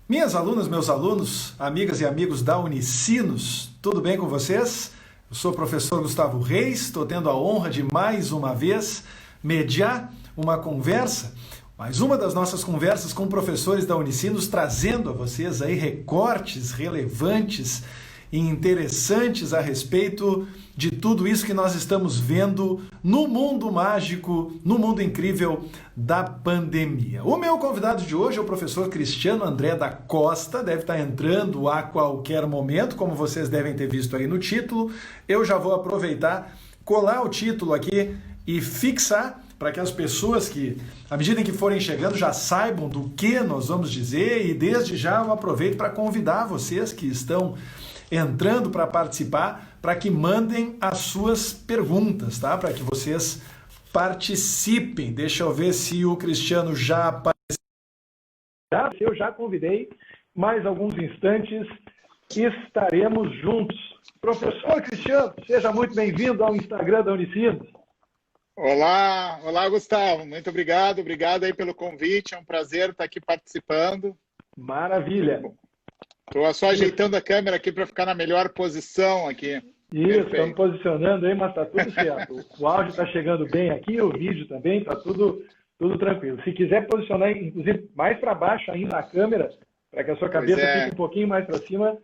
Minhas alunas, meus alunos, amigas e amigos da Unicinos, tudo bem com vocês? Eu sou o professor Gustavo Reis, estou tendo a honra de mais uma vez mediar uma conversa, mais uma das nossas conversas com professores da Unicinos, trazendo a vocês aí recortes relevantes e interessantes a respeito de tudo isso que nós estamos vendo no mundo mágico, no mundo incrível da pandemia. O meu convidado de hoje é o professor Cristiano André da Costa, deve estar entrando a qualquer momento, como vocês devem ter visto aí no título. Eu já vou aproveitar, colar o título aqui e fixar para que as pessoas que, à medida em que forem chegando, já saibam do que nós vamos dizer, e desde já eu aproveito para convidar vocês que estão entrando para participar, para que mandem as suas perguntas, tá? Para que vocês participem. Deixa eu ver se o Cristiano já apareceu. Eu já convidei, mais alguns instantes estaremos juntos. Professor Cristiano, seja muito bem-vindo ao Instagram da Unicinos. Olá, Gustavo. Muito obrigado aí pelo convite. É um prazer estar aqui participando. Maravilha. Estou só ajeitando a câmera aqui para ficar na melhor posição aqui. Isso, estamos posicionando aí, mas está tudo certo. O áudio está chegando bem aqui, o vídeo também, está tudo tranquilo. Se quiser posicionar, inclusive, mais para baixo ainda a câmera, para que a sua cabeça fique um pouquinho mais para cima.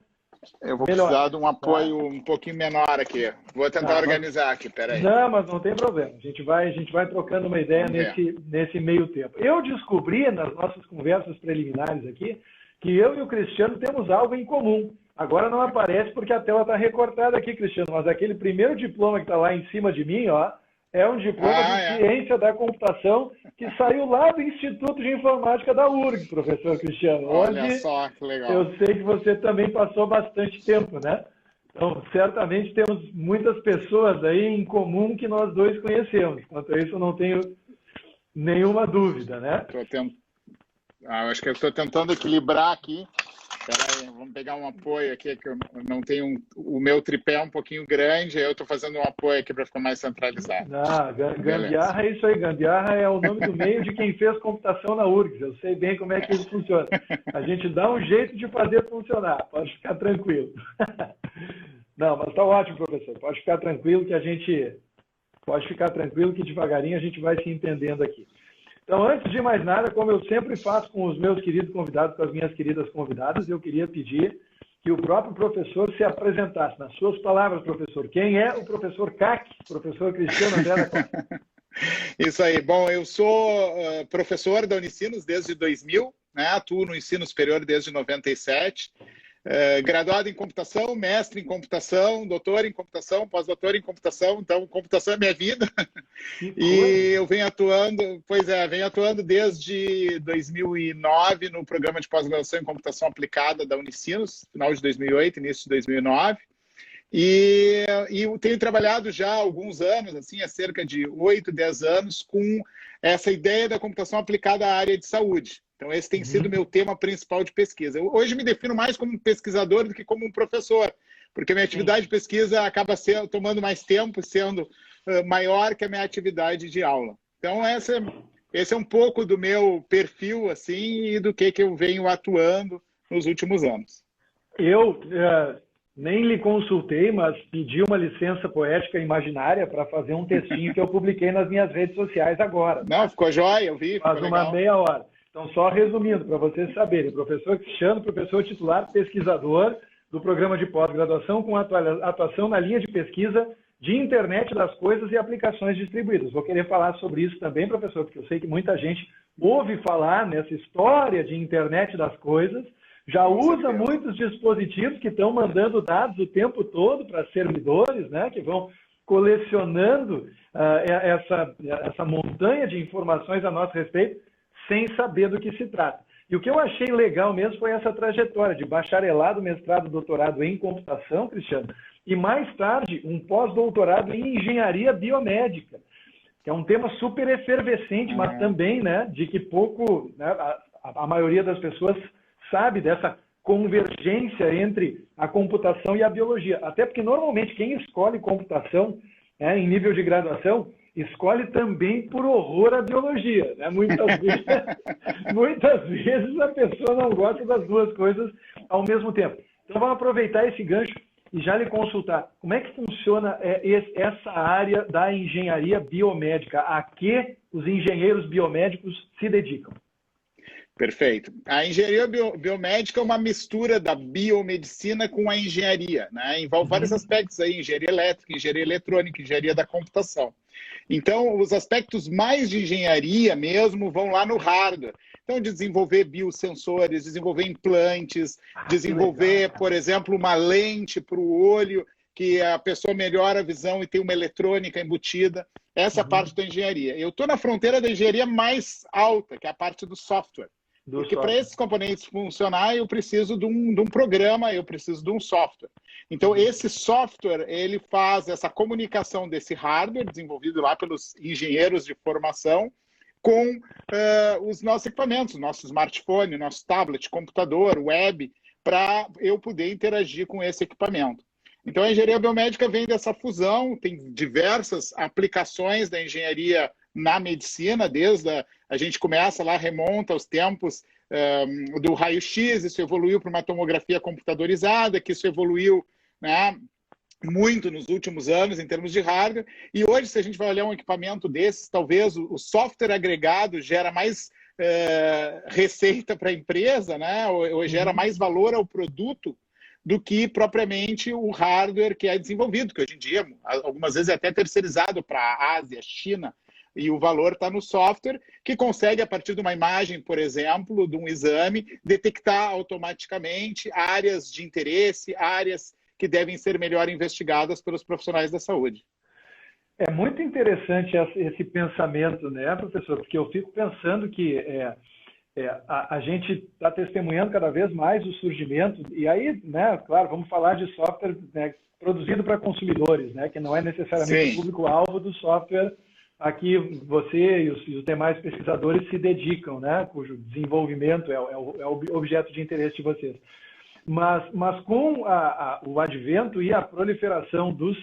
Eu vou precisar de um apoio um pouquinho menor aqui. Vou tentar organizar aqui, peraí. Não, mas não tem problema. A gente vai trocando uma ideia nesse meio tempo. Eu descobri nas nossas conversas preliminares aqui que eu e o Cristiano temos algo em comum. Agora não aparece porque a tela está recortada aqui, Cristiano, mas aquele primeiro diploma que está lá em cima de mim, ó, é um diploma de Ciência da Computação que saiu lá do Instituto de Informática da URGS, professor Cristiano. Olha só, que legal. Eu sei que você também passou bastante tempo, né? Então, certamente temos muitas pessoas aí em comum que nós dois conhecemos. Quanto a isso, eu não tenho nenhuma dúvida, né? Acho que eu estou tentando equilibrar aqui. Espera aí, vamos pegar um apoio aqui, que eu não tenho o meu tripé é um pouquinho grande, aí eu estou fazendo um apoio aqui para ficar mais centralizado. Gambiarra é isso aí, gambiarra é o nome do meio de quem fez computação na URGS, eu sei bem como é que isso funciona. A gente dá um jeito de fazer funcionar, pode ficar tranquilo. Não, mas está ótimo, professor, pode ficar tranquilo que devagarinho a gente vai se entendendo aqui. Então, antes de mais nada, como eu sempre faço com os meus queridos convidados, com as minhas queridas convidadas, eu queria pedir que o próprio professor se apresentasse. Nas suas palavras, professor, quem é o professor CAC, professor Cristiano André da Costa? Isso aí. Bom, eu sou professor da Unicinos desde 2000, né? Atuo no ensino superior desde 97. Graduado em computação, mestre em computação, doutor em computação, pós-doutor em computação, então computação é minha vida. E eu venho atuando desde 2009 no programa de pós-graduação em computação aplicada da Unicinos, final de 2008, início de 2009. E eu tenho trabalhado já há alguns anos, assim, há cerca de 8, 10 anos, com essa ideia da computação aplicada à área de saúde. Então, esse tem sido o meu tema principal de pesquisa. Eu hoje me defino mais como um pesquisador do que como um professor, porque a minha atividade de pesquisa acaba tomando mais tempo, sendo maior que a minha atividade de aula. Então, esse é um pouco do meu perfil, assim, e do que eu venho atuando nos últimos anos. Eu nem lhe consultei, mas pedi uma licença poética imaginária para fazer um textinho que eu publiquei nas minhas redes sociais agora. Não, ficou jóia, eu vi. Faz uma meia hora. Então, só resumindo, para vocês saberem, professor Cristiano, professor titular, pesquisador do programa de pós-graduação com atuação na linha de pesquisa de internet das coisas e aplicações distribuídas. Vou querer falar sobre isso também, professor, porque eu sei que muita gente ouve falar nessa história de internet das coisas, já usa muitos dispositivos que estão mandando dados o tempo todo para servidores, né, que vão colecionando essa montanha de informações a nosso respeito, sem saber do que se trata. E o que eu achei legal mesmo foi essa trajetória de bacharelado, mestrado, doutorado em computação, Cristiano, e mais tarde um pós-doutorado em engenharia biomédica, que é um tema super efervescente, mas também, né, de que pouco, né, a maioria das pessoas sabe dessa convergência entre a computação e a biologia. Até porque, normalmente, quem escolhe computação em nível de graduação escolhe também por horror à biologia, né? Muitas vezes a pessoa não gosta das duas coisas ao mesmo tempo. Então vamos aproveitar esse gancho e já lhe consultar. Como é que funciona essa área da engenharia biomédica? A que os engenheiros biomédicos se dedicam? Perfeito. A engenharia biomédica é uma mistura da biomedicina com a engenharia, né? Envolve vários aspectos aí, engenharia elétrica, engenharia eletrônica, engenharia da computação. Então, os aspectos mais de engenharia mesmo vão lá no hardware. Então, desenvolver biosensores, desenvolver implantes, desenvolver, por exemplo, uma lente para o olho, que a pessoa melhora a visão e tem uma eletrônica embutida. Essa é a parte da engenharia. Eu estou na fronteira da engenharia mais alta, que é a parte do software. Porque para esses componentes funcionar, eu preciso de um programa, eu preciso de um software. Então, esse software, ele faz essa comunicação desse hardware, desenvolvido lá pelos engenheiros de formação, com os nossos equipamentos, nosso smartphone, nosso tablet, computador, web, para eu poder interagir com esse equipamento. Então, a engenharia biomédica vem dessa fusão, tem diversas aplicações da engenharia na medicina, a gente começa lá, remonta os tempos do raio-x, isso evoluiu para uma tomografia computadorizada, que isso evoluiu, né, muito nos últimos anos em termos de hardware, e hoje, se a gente vai olhar um equipamento desses, talvez o software agregado gera mais receita para a empresa, né, ou gera mais valor ao produto do que propriamente o hardware que é desenvolvido, que hoje em dia, algumas vezes é até terceirizado para a Ásia, China, e o valor está no software, que consegue, a partir de uma imagem, por exemplo, de um exame, detectar automaticamente áreas de interesse, áreas que devem ser melhor investigadas pelos profissionais da saúde. É muito interessante esse pensamento, né, professor? Porque eu fico pensando que a gente está testemunhando cada vez mais o surgimento, e aí, né, claro, vamos falar de software, né, produzido para consumidores, né, que não é necessariamente o público-alvo do software a que você e os demais pesquisadores se dedicam, né, cujo desenvolvimento é o objeto de interesse de vocês. Mas com o advento e a proliferação dos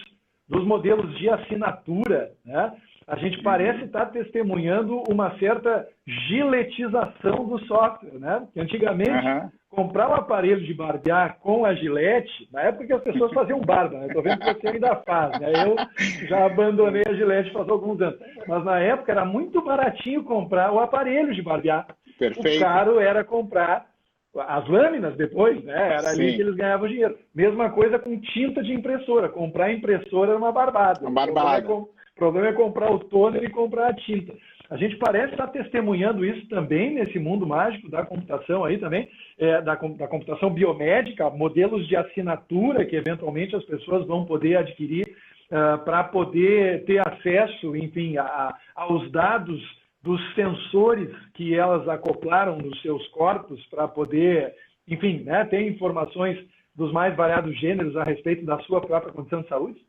modelos de assinatura, né, a gente parece estar testemunhando uma certa giletização do software, né? Porque antigamente, comprar um aparelho de barbear com a Gillette, na época que as pessoas faziam barba, né? Estou vendo que você ainda faz, né? Eu já abandonei a Gillette faz alguns anos. Mas na época era muito baratinho comprar o aparelho de barbear. Perfeito. O caro era comprar as lâminas depois, né? Era ali que eles ganhavam dinheiro. Mesma coisa com tinta de impressora. Comprar impressora era uma barbada. Uma barbada. O problema é comprar o toner e comprar a tinta. A gente parece estar testemunhando isso também nesse mundo mágico da computação aí também, da computação biomédica, modelos de assinatura que eventualmente as pessoas vão poder adquirir para poder ter acesso, enfim, aos dados dos sensores que elas acoplaram nos seus corpos para poder, enfim, né, ter informações dos mais variados gêneros a respeito da sua própria condição de saúde?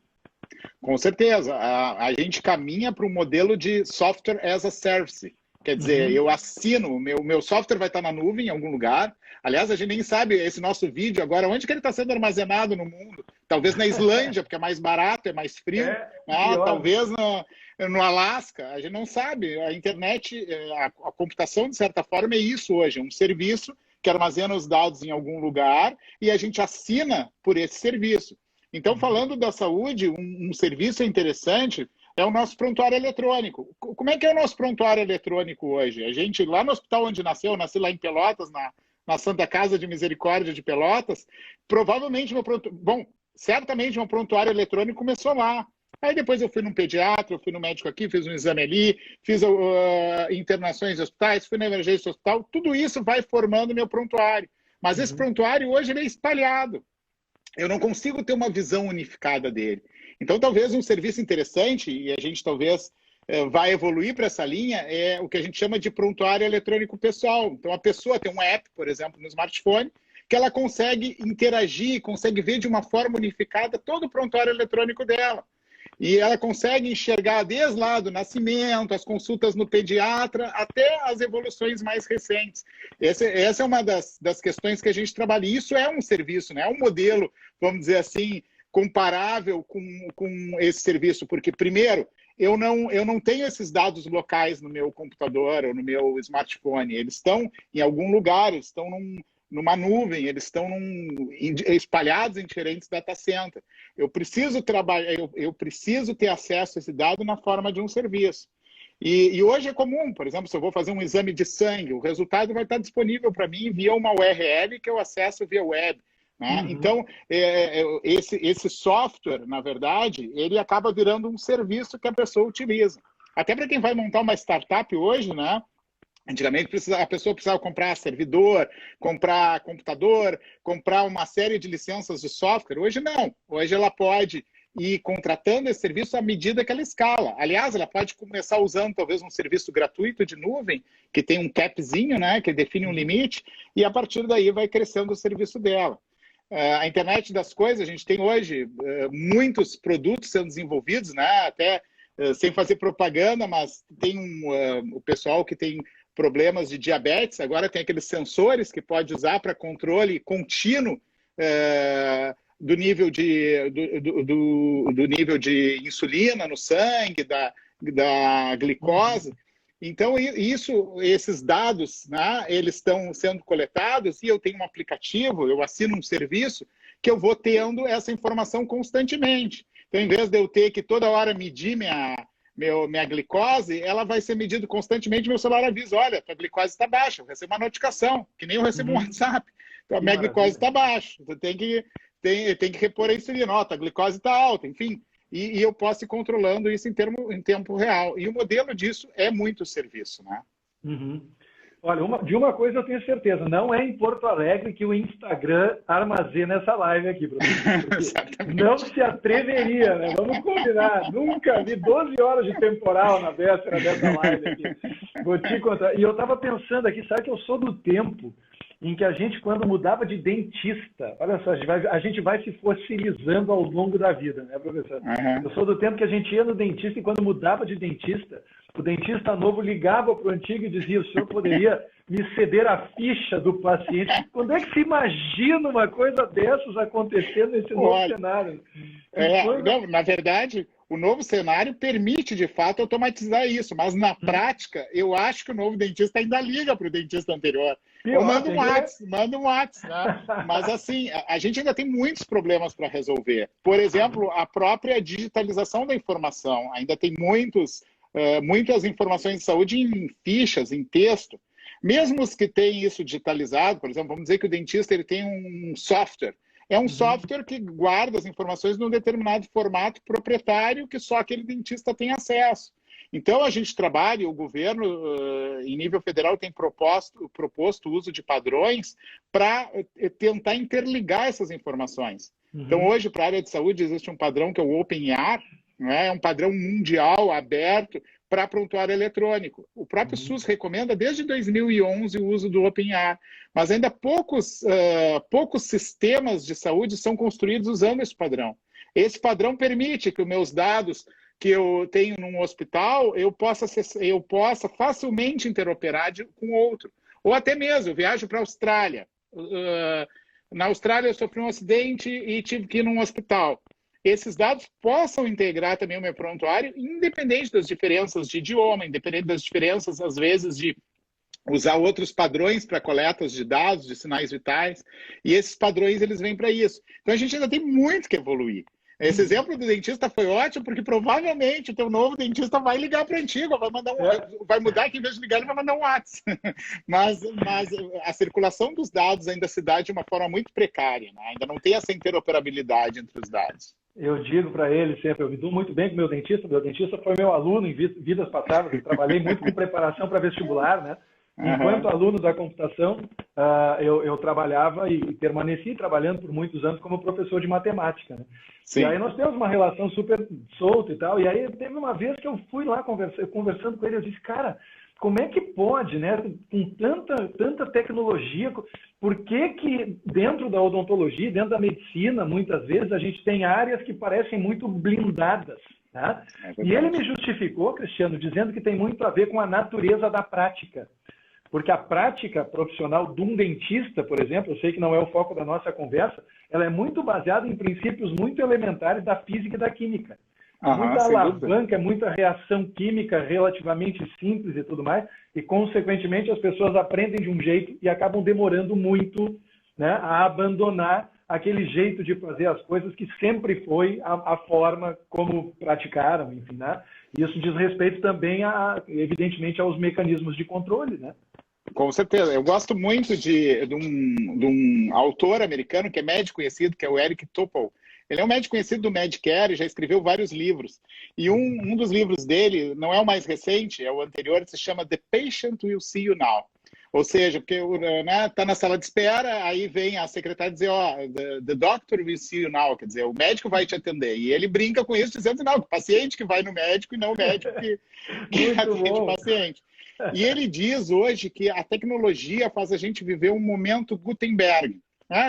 Com certeza. A gente caminha para um modelo de software as a service. Quer dizer, eu assino, o meu software vai estar na nuvem em algum lugar. Aliás, a gente nem sabe esse nosso vídeo agora, onde que ele está sendo armazenado no mundo. Talvez na Islândia, porque é mais barato, é mais frio. Talvez no Alasca, a gente não sabe. A internet, a computação, de certa forma, é isso hoje. É um serviço que armazena os dados em algum lugar e a gente assina por esse serviço. Então, falando da saúde, um serviço interessante é o nosso prontuário eletrônico. Como é que é o nosso prontuário eletrônico hoje? A gente, lá no hospital onde eu nasci lá em Pelotas, na Santa Casa de Misericórdia de Pelotas, provavelmente certamente meu prontuário eletrônico começou lá. Aí depois eu fui num pediatra, eu fui no médico aqui, fiz um exame ali, fiz internações em hospitais, fui na emergência hospital, tudo isso vai formando meu prontuário. Mas esse prontuário hoje ele é espalhado. Eu não consigo ter uma visão unificada dele. Então, talvez um serviço interessante, e a gente talvez vai evoluir para essa linha, é o que a gente chama de prontuário eletrônico pessoal. Então, a pessoa tem um app, por exemplo, no smartphone, que ela consegue interagir, consegue ver de uma forma unificada todo o prontuário eletrônico dela. E ela consegue enxergar desde lá do nascimento, as consultas no pediatra, até as evoluções mais recentes. Essa é uma das questões que a gente trabalha. E isso é um serviço, né? É um modelo, vamos dizer assim, comparável com esse serviço, porque, primeiro, eu não tenho esses dados locais no meu computador ou no meu smartphone. Eles estão em algum lugar, eles estão numa nuvem, eles estão espalhados em diferentes data centers. Eu preciso eu preciso ter acesso a esse dado na forma de um serviço. E hoje é comum, por exemplo, se eu vou fazer um exame de sangue, o resultado vai estar disponível para mim via uma URL que eu acesso via web. Né? Uhum. Então, esse software, na verdade, ele acaba virando um serviço que a pessoa utiliza. Até para quem vai montar uma startup hoje, né? Antigamente a pessoa precisava comprar servidor, comprar computador, comprar uma série de licenças de software. Hoje não. Hoje ela pode ir contratando esse serviço à medida que ela escala. Aliás, ela pode começar usando talvez um serviço gratuito de nuvem, que tem um capzinho, né, que define um limite, e a partir daí vai crescendo o serviço dela. A internet das coisas, a gente tem hoje muitos produtos sendo desenvolvidos, né, até sem fazer propaganda, mas tem o pessoal que tem problemas de diabetes, agora tem aqueles sensores que pode usar para controle contínuo do nível de insulina no sangue, da glicose. Então, esses dados, né, eles estão sendo coletados e eu tenho um aplicativo, eu assino um serviço que eu vou tendo essa informação constantemente. Então, em vez de eu ter que toda hora medir minha glicose, ela vai ser medida constantemente, meu celular avisa, olha, tua glicose está baixa, eu recebo uma notificação, que nem eu recebo um WhatsApp. Então, a minha glicose está baixa, você tem que repor a insulina, a glicose está alta, enfim. E eu posso ir controlando isso em tempo real. E o modelo disso é muito serviço, né? Uhum. Olha, de uma coisa eu tenho certeza, não é em Porto Alegre que o Instagram armazena essa live aqui, professor. Não se atreveria, né? Vamos combinar. Nunca vi 12 horas de temporal na véspera dessa live aqui. Vou te contar. E eu estava pensando aqui, sabe que eu sou do tempo em que a gente, quando mudava de dentista, olha só, a gente vai se fossilizando ao longo da vida, né, professor? Uhum. Eu sou do tempo que a gente ia no dentista e quando mudava de dentista, o dentista novo ligava para o antigo e dizia, o senhor poderia me ceder a ficha do paciente? Quando é que se imagina uma coisa dessas acontecendo nesse novo cenário? Não, na verdade, o novo cenário permite, de fato, automatizar isso, mas na prática, eu acho que o novo dentista ainda liga para o dentista anterior. Ou manda um WhatsApp, né? Mas assim, a gente ainda tem muitos problemas para resolver. Por exemplo, a própria digitalização da informação. Ainda tem muitas informações de saúde em fichas, em texto. Mesmo os que têm isso digitalizado, por exemplo, vamos dizer que o dentista ele tem um software. É um software que guarda as informações num determinado formato proprietário que só aquele dentista tem acesso. Então, a gente trabalha, o governo, em nível federal, tem proposto o uso de padrões para tentar interligar essas informações. Então, hoje, para a área de saúde, existe um padrão que é o OpenEAR, né? É um padrão mundial, aberto, para prontuário eletrônico. O próprio SUS recomenda, desde 2011, o uso do OpenEAR, mas ainda poucos sistemas de saúde são construídos usando esse padrão. Esse padrão permite que os meus dados que eu tenho num hospital, eu possa facilmente interoperar com outro. Ou até mesmo, eu viajo para a Austrália. Na Austrália, eu sofri um acidente e tive que ir num hospital. Esses dados possam integrar também o meu prontuário, independente das diferenças de idioma, independente das diferenças, às vezes, de usar outros padrões para coletas de dados, de sinais vitais. E esses padrões, eles vêm para isso. Então, a gente ainda tem muito que evoluir. Esse exemplo do dentista foi ótimo, porque provavelmente o teu novo dentista vai ligar para o antigo, vai mudar que em vez de ligar ele vai mandar um WhatsApp. Mas a circulação dos dados ainda se dá de uma forma muito precária, né? Ainda não tem essa interoperabilidade entre os dados. Eu digo para ele sempre, eu me dou muito bem com meu dentista foi meu aluno em vidas passadas, eu trabalhei muito com preparação para vestibular, né? Enquanto aluno da computação, eu trabalhava e permaneci trabalhando por muitos anos como professor de matemática, né? Sim. E aí nós temos uma relação super solta e tal, e aí teve uma vez que eu fui lá conversando com ele, eu disse, cara, como é que pode, né, com tanta tecnologia, por que dentro da odontologia, dentro da medicina, muitas vezes a gente tem áreas que parecem muito blindadas, né? E ele me justificou, Cristiano, dizendo que tem muito a ver com a natureza da prática. Porque a prática profissional de um dentista, por exemplo, eu sei que não é o foco da nossa conversa, ela é muito baseada em princípios muito elementares da física e da química. muita alavanca, muita reação química relativamente simples e tudo mais, e, consequentemente, as pessoas aprendem de um jeito e acabam demorando muito, né, a abandonar aquele jeito de fazer as coisas que sempre foi a forma como praticaram, enfim, né? Isso diz respeito também, evidentemente, aos mecanismos de controle, né? Com certeza. Eu gosto muito de um autor americano que é médico conhecido, que é o Eric Topol. Ele é um médico conhecido do Medicare e já escreveu vários livros. E um dos livros dele, não é o mais recente, é o anterior, se chama The Patient Will See You Now. Ou seja, porque tá na sala de espera, aí vem a secretária dizer, the doctor will see you now, quer dizer, o médico vai te atender. E ele brinca com isso, dizendo, não, o paciente que vai no médico e não o médico que atende o paciente. E ele diz hoje que a tecnologia faz a gente viver um momento Gutenberg.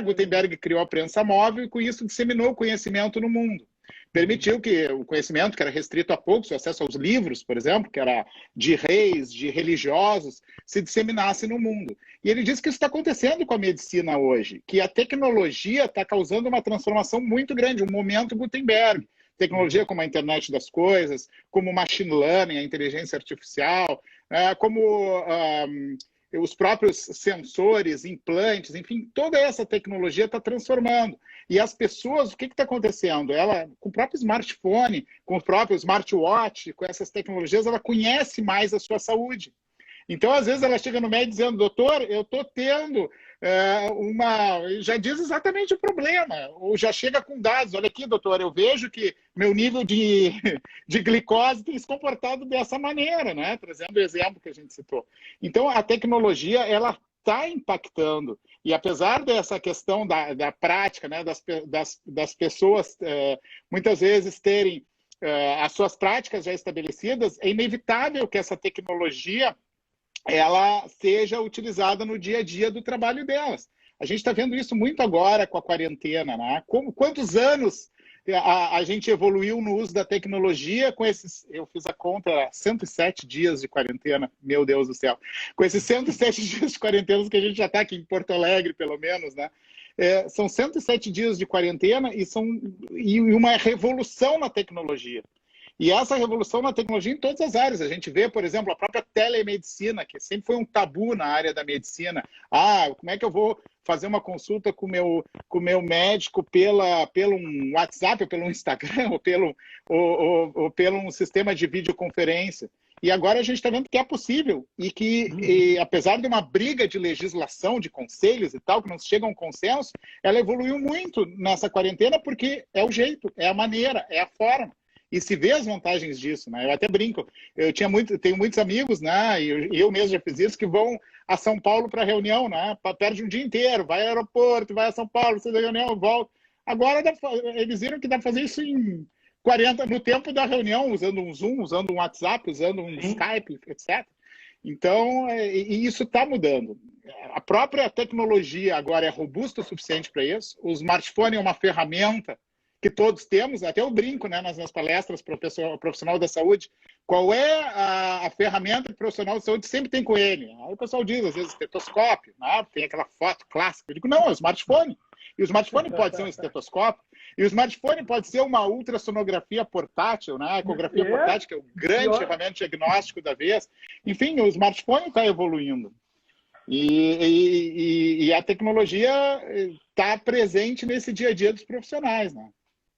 Gutenberg criou a prensa móvel e com isso disseminou o conhecimento no mundo. Permitiu que o conhecimento, que era restrito a poucos, o acesso aos livros, por exemplo, que era de reis, de religiosos, se disseminasse no mundo. E ele diz que isso está acontecendo com a medicina hoje, que a tecnologia está causando uma transformação muito grande, um momento Gutenberg. Tecnologia como a internet das coisas, como o machine learning, a inteligência artificial, como os próprios sensores, implantes, enfim, toda essa tecnologia está transformando. E as pessoas, o que está acontecendo? Ela, com o próprio smartphone, com o próprio smartwatch, com essas tecnologias, ela conhece mais a sua saúde. Então, às vezes, ela chega no médico dizendo, doutor, eu estou tendo já diz exatamente o problema, ou já chega com dados. Olha aqui, doutor, eu vejo que meu nível de glicose tem se comportado dessa maneira, né? Trazendo o exemplo que a gente citou. Então, a tecnologia, ela está impactando. E apesar dessa questão da prática, né, das pessoas muitas vezes terem as suas práticas já estabelecidas, é inevitável que essa tecnologia ela seja utilizada no dia a dia do trabalho delas. A gente está vendo isso muito agora com a quarentena, né? Quantos anos a gente evoluiu no uso da tecnologia com esses, eu fiz a conta, 107 dias de quarentena, meu Deus do céu. Com esses 107 dias de quarentena que a gente já está aqui em Porto Alegre, pelo menos, né? São 107 dias de quarentena e uma revolução na tecnologia. E essa revolução na tecnologia em todas as áreas. A gente vê, por exemplo, a própria telemedicina, que sempre foi um tabu na área da medicina. Como é que eu vou fazer uma consulta com o meu médico pelo WhatsApp, ou pelo Instagram, ou pelo um sistema de videoconferência? E agora a gente está vendo que é possível. E que, apesar de uma briga de legislação, de conselhos e tal, que não chega a um consenso, ela evoluiu muito nessa quarentena porque é o jeito, é a maneira, é a forma. E se vê as vantagens disso, né? Eu até brinco. Tenho muitos amigos, né? E eu mesmo já fiz isso, que vão a São Paulo para reunião, né? Perde um dia inteiro, vai ao aeroporto, vai a São Paulo, precisa da reunião, volta. Agora eles viram que dá para fazer isso em 40, no tempo da reunião, usando um Zoom, usando um WhatsApp, usando um Skype, etc. Então, e isso está mudando. A própria tecnologia agora é robusta o suficiente para isso. O smartphone é uma ferramenta que todos temos, até eu brinco, né, nas palestras para o profissional da saúde, qual é a ferramenta que o profissional da saúde sempre tem com ele? Aí o pessoal diz, às vezes, estetoscópio, né? Tem aquela foto clássica. Eu digo, não, é o smartphone. E o smartphone pode ser um estetoscópio, e o smartphone pode ser uma ultrassonografia portátil, né? A ecografia portátil, que é o grande ferramenta diagnóstico da vez. Enfim, o smartphone está evoluindo. E a tecnologia está presente nesse dia a dia dos profissionais, né?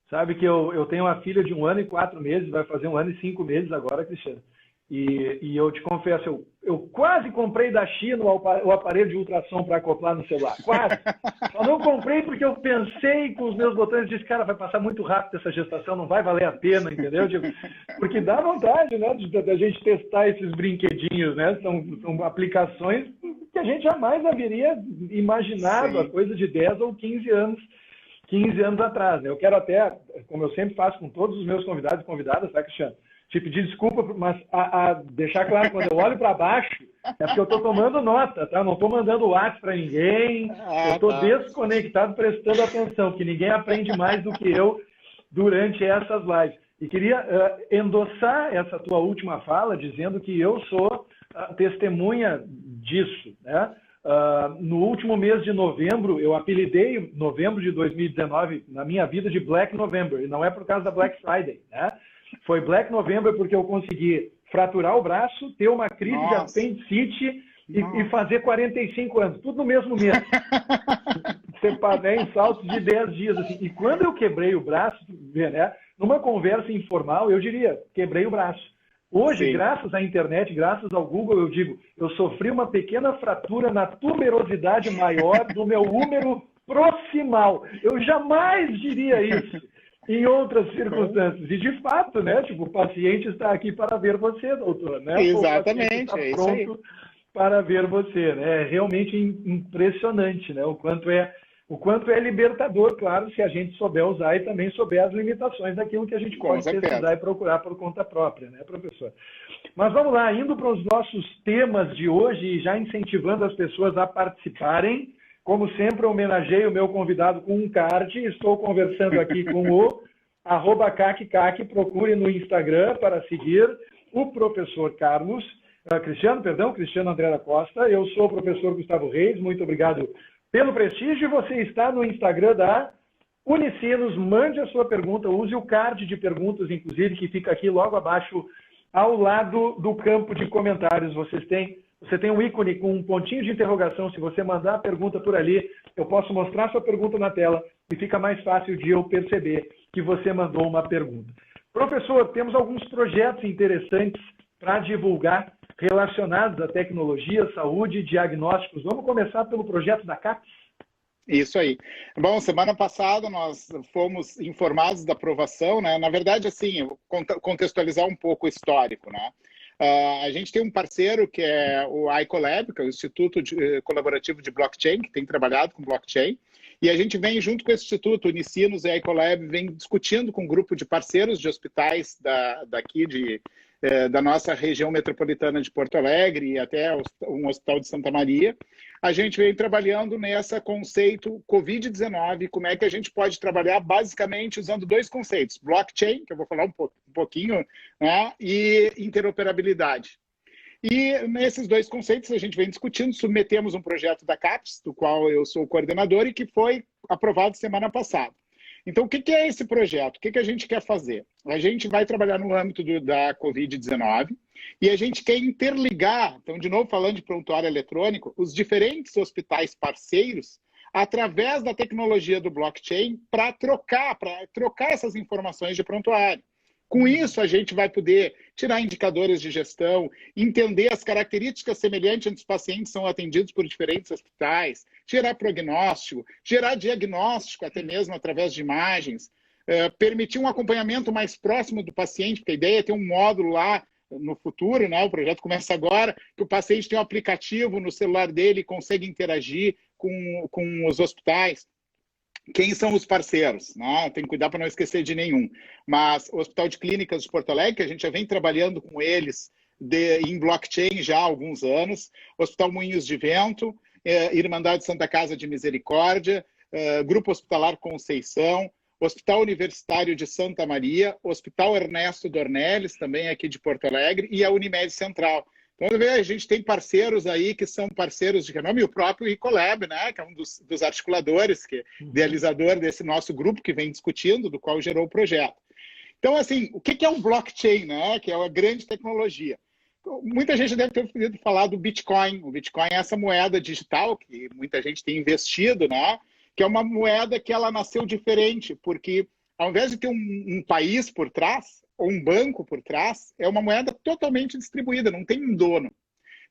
Sabe que eu tenho uma filha de 1 ano e 4 meses, vai fazer 1 ano e 5 meses agora, Cristiano. E eu te confesso, eu quase comprei da China o aparelho de ultrassom para acoplar no celular. Quase. Só não comprei porque eu pensei com os meus botões e disse, cara, vai passar muito rápido essa gestação, não vai valer a pena, entendeu? Porque dá vontade, né, da gente testar esses brinquedinhos, né? São aplicações que a gente jamais haveria imaginado, a coisa de 10 ou 15 anos atrás. Né? Eu quero até, como eu sempre faço com todos os meus convidados e convidadas, tá, Cristiano? Te pedir desculpa, mas a deixar claro, quando eu olho para baixo, é porque eu estou tomando nota, tá? Eu não estou mandando WhatsApp para ninguém, eu estou desconectado, prestando atenção, que ninguém aprende mais do que eu durante essas lives. E queria endossar essa tua última fala, dizendo que eu sou testemunha disso, né? No último mês de novembro, eu apelidei novembro de 2019 na minha vida de Black November, e não é por causa da Black Friday, né? Foi Black November porque eu consegui fraturar o braço, ter uma crise de apendicite e fazer 45 anos. Tudo no mesmo mês. Separei em saltos de 10 dias. Assim. E quando eu quebrei o braço, né, numa conversa informal, eu diria, quebrei o braço. Hoje, sim, graças à internet, graças ao Google, eu digo, eu sofri uma pequena fratura na tuberosidade maior do meu úmero proximal. Eu jamais diria isso em outras circunstâncias. E, de fato, né, tipo, o paciente está aqui para ver você, doutor. Né? Exatamente, o está pronto para ver você. Né? É realmente impressionante, né? O quanto é libertador, claro, se a gente souber usar e também souber as limitações daquilo que a gente pode pesquisar e procurar por conta própria, né, professor? Mas vamos lá, indo para os nossos temas de hoje e já incentivando as pessoas a participarem. Como sempre, eu homenageio o meu convidado com um card. Estou conversando aqui com o @CacCac, procure no Instagram para seguir o professor Cristiano André da Costa. Eu sou o professor Gustavo Reis, muito obrigado pelo prestígio. Você está no Instagram da Unicinos, mande a sua pergunta, use o card de perguntas, inclusive, que fica aqui logo abaixo, ao lado do campo de comentários. Você tem um ícone com um pontinho de interrogação. Se você mandar a pergunta por ali, eu posso mostrar sua pergunta na tela e fica mais fácil de eu perceber que você mandou uma pergunta. Professor, temos alguns projetos interessantes para divulgar relacionados à tecnologia, saúde e diagnósticos. Vamos começar pelo projeto da CAPES? Isso aí. Bom, semana passada nós fomos informados da aprovação, né? Na verdade, assim, eu vou contextualizar um pouco o histórico, né? A gente tem um parceiro que é o iColab, que é o Instituto Colaborativo de Blockchain, que tem trabalhado com blockchain, e a gente vem junto com esse instituto, Unicinos e iColab, vem discutindo com um grupo de parceiros de hospitais da nossa região metropolitana de Porto Alegre e até um hospital de Santa Maria. A gente vem trabalhando nesse conceito Covid-19, como é que a gente pode trabalhar basicamente usando dois conceitos, blockchain, que eu vou falar um pouquinho, né, e interoperabilidade. E nesses dois conceitos a gente vem discutindo, submetemos um projeto da CAPES, do qual eu sou o coordenador e que foi aprovado semana passada. Então, o que é esse projeto? O que a gente quer fazer? A gente vai trabalhar no âmbito da Covid-19 e a gente quer interligar, então, de novo, falando de prontuário eletrônico, os diferentes hospitais parceiros através da tecnologia do blockchain para trocar essas informações de prontuário. Com isso, a gente vai poder tirar indicadores de gestão, entender as características semelhantes entre os pacientes que são atendidos por diferentes hospitais, gerar prognóstico, gerar diagnóstico, até mesmo através de imagens, permitir um acompanhamento mais próximo do paciente, porque a ideia é ter um módulo lá no futuro, né? O projeto começa agora, que o paciente tem um aplicativo no celular dele e consegue interagir com os hospitais. Quem são os parceiros? Né? Tem que cuidar para não esquecer de nenhum. Mas o Hospital de Clínicas de Porto Alegre, que a gente já vem trabalhando com eles em blockchain já há alguns anos, Hospital Moinhos de Vento, Irmandade Santa Casa de Misericórdia, Grupo Hospitalar Conceição, Hospital Universitário de Santa Maria, Hospital Ernesto Dornelles, também aqui de Porto Alegre, e a Unimed Central. Então, a gente tem parceiros aí que são parceiros de renome, e o próprio iColab, né, que é um dos articuladores, que é idealizador desse nosso grupo que vem discutindo, do qual gerou o projeto. Então, assim, o que é um blockchain, né, que é uma grande tecnologia? Muita gente deve ter ouvido falar do Bitcoin. O Bitcoin é essa moeda digital que muita gente tem investido, né, que é uma moeda que ela nasceu diferente, porque ao invés de ter um país por trás, ou um banco por trás, é uma moeda totalmente distribuída, não tem um dono.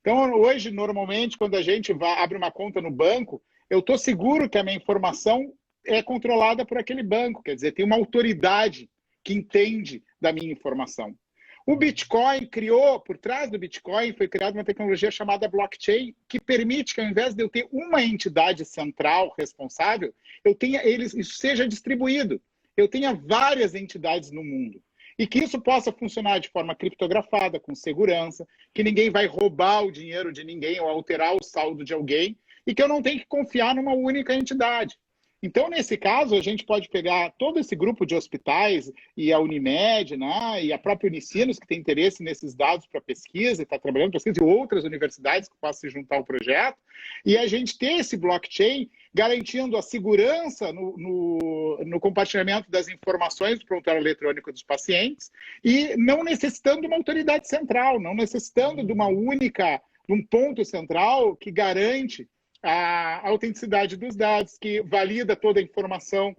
Então, hoje, normalmente, quando a gente abre uma conta no banco, eu estou seguro que a minha informação é controlada por aquele banco, quer dizer, tem uma autoridade que entende da minha informação. O Bitcoin por trás do Bitcoin, foi criada uma tecnologia chamada blockchain, que permite que, ao invés de eu ter uma entidade central responsável, isso seja distribuído. Eu tenha várias entidades no mundo. E que isso possa funcionar de forma criptografada, com segurança, que ninguém vai roubar o dinheiro de ninguém ou alterar o saldo de alguém, e que eu não tenho que confiar numa única entidade. Então, nesse caso, a gente pode pegar todo esse grupo de hospitais e a Unimed, né, e a própria Unicinos, que tem interesse nesses dados para pesquisa, e está trabalhando para pesquisa, e outras universidades que possam se juntar ao projeto, e a gente ter esse blockchain garantindo a segurança no compartilhamento das informações do prontuário eletrônico dos pacientes e não necessitando de uma autoridade central, não necessitando de um ponto central que garante a autenticidade dos dados, que valida toda a informação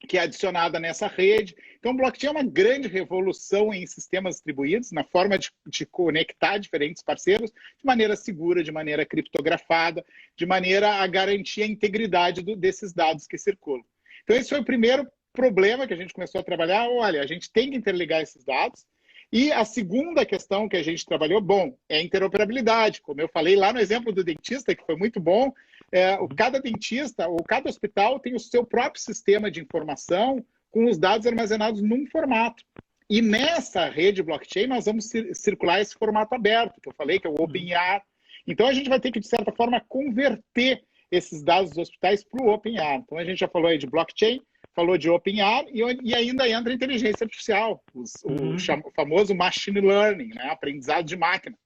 que é adicionada nessa rede. Então, o blockchain é uma grande revolução em sistemas distribuídos, na forma de conectar diferentes parceiros de maneira segura, de maneira criptografada, de maneira a garantir a integridade desses dados que circulam. Então, esse foi o primeiro problema que a gente começou a trabalhar. Olha, a gente tem que interligar esses dados. E a segunda questão que a gente trabalhou, é a interoperabilidade. Como eu falei lá no exemplo do dentista, que foi muito bom, cada dentista ou cada hospital tem o seu próprio sistema de informação com os dados armazenados num formato. E nessa rede blockchain nós vamos circular esse formato aberto, que eu falei, que é o OpenAI. Então a gente vai ter que, de certa forma, converter esses dados dos hospitais para o OpenAI. Então a gente já falou aí de blockchain, falou de OpenAI e ainda entra a inteligência artificial, o famoso machine learning, né? Aprendizado de máquina.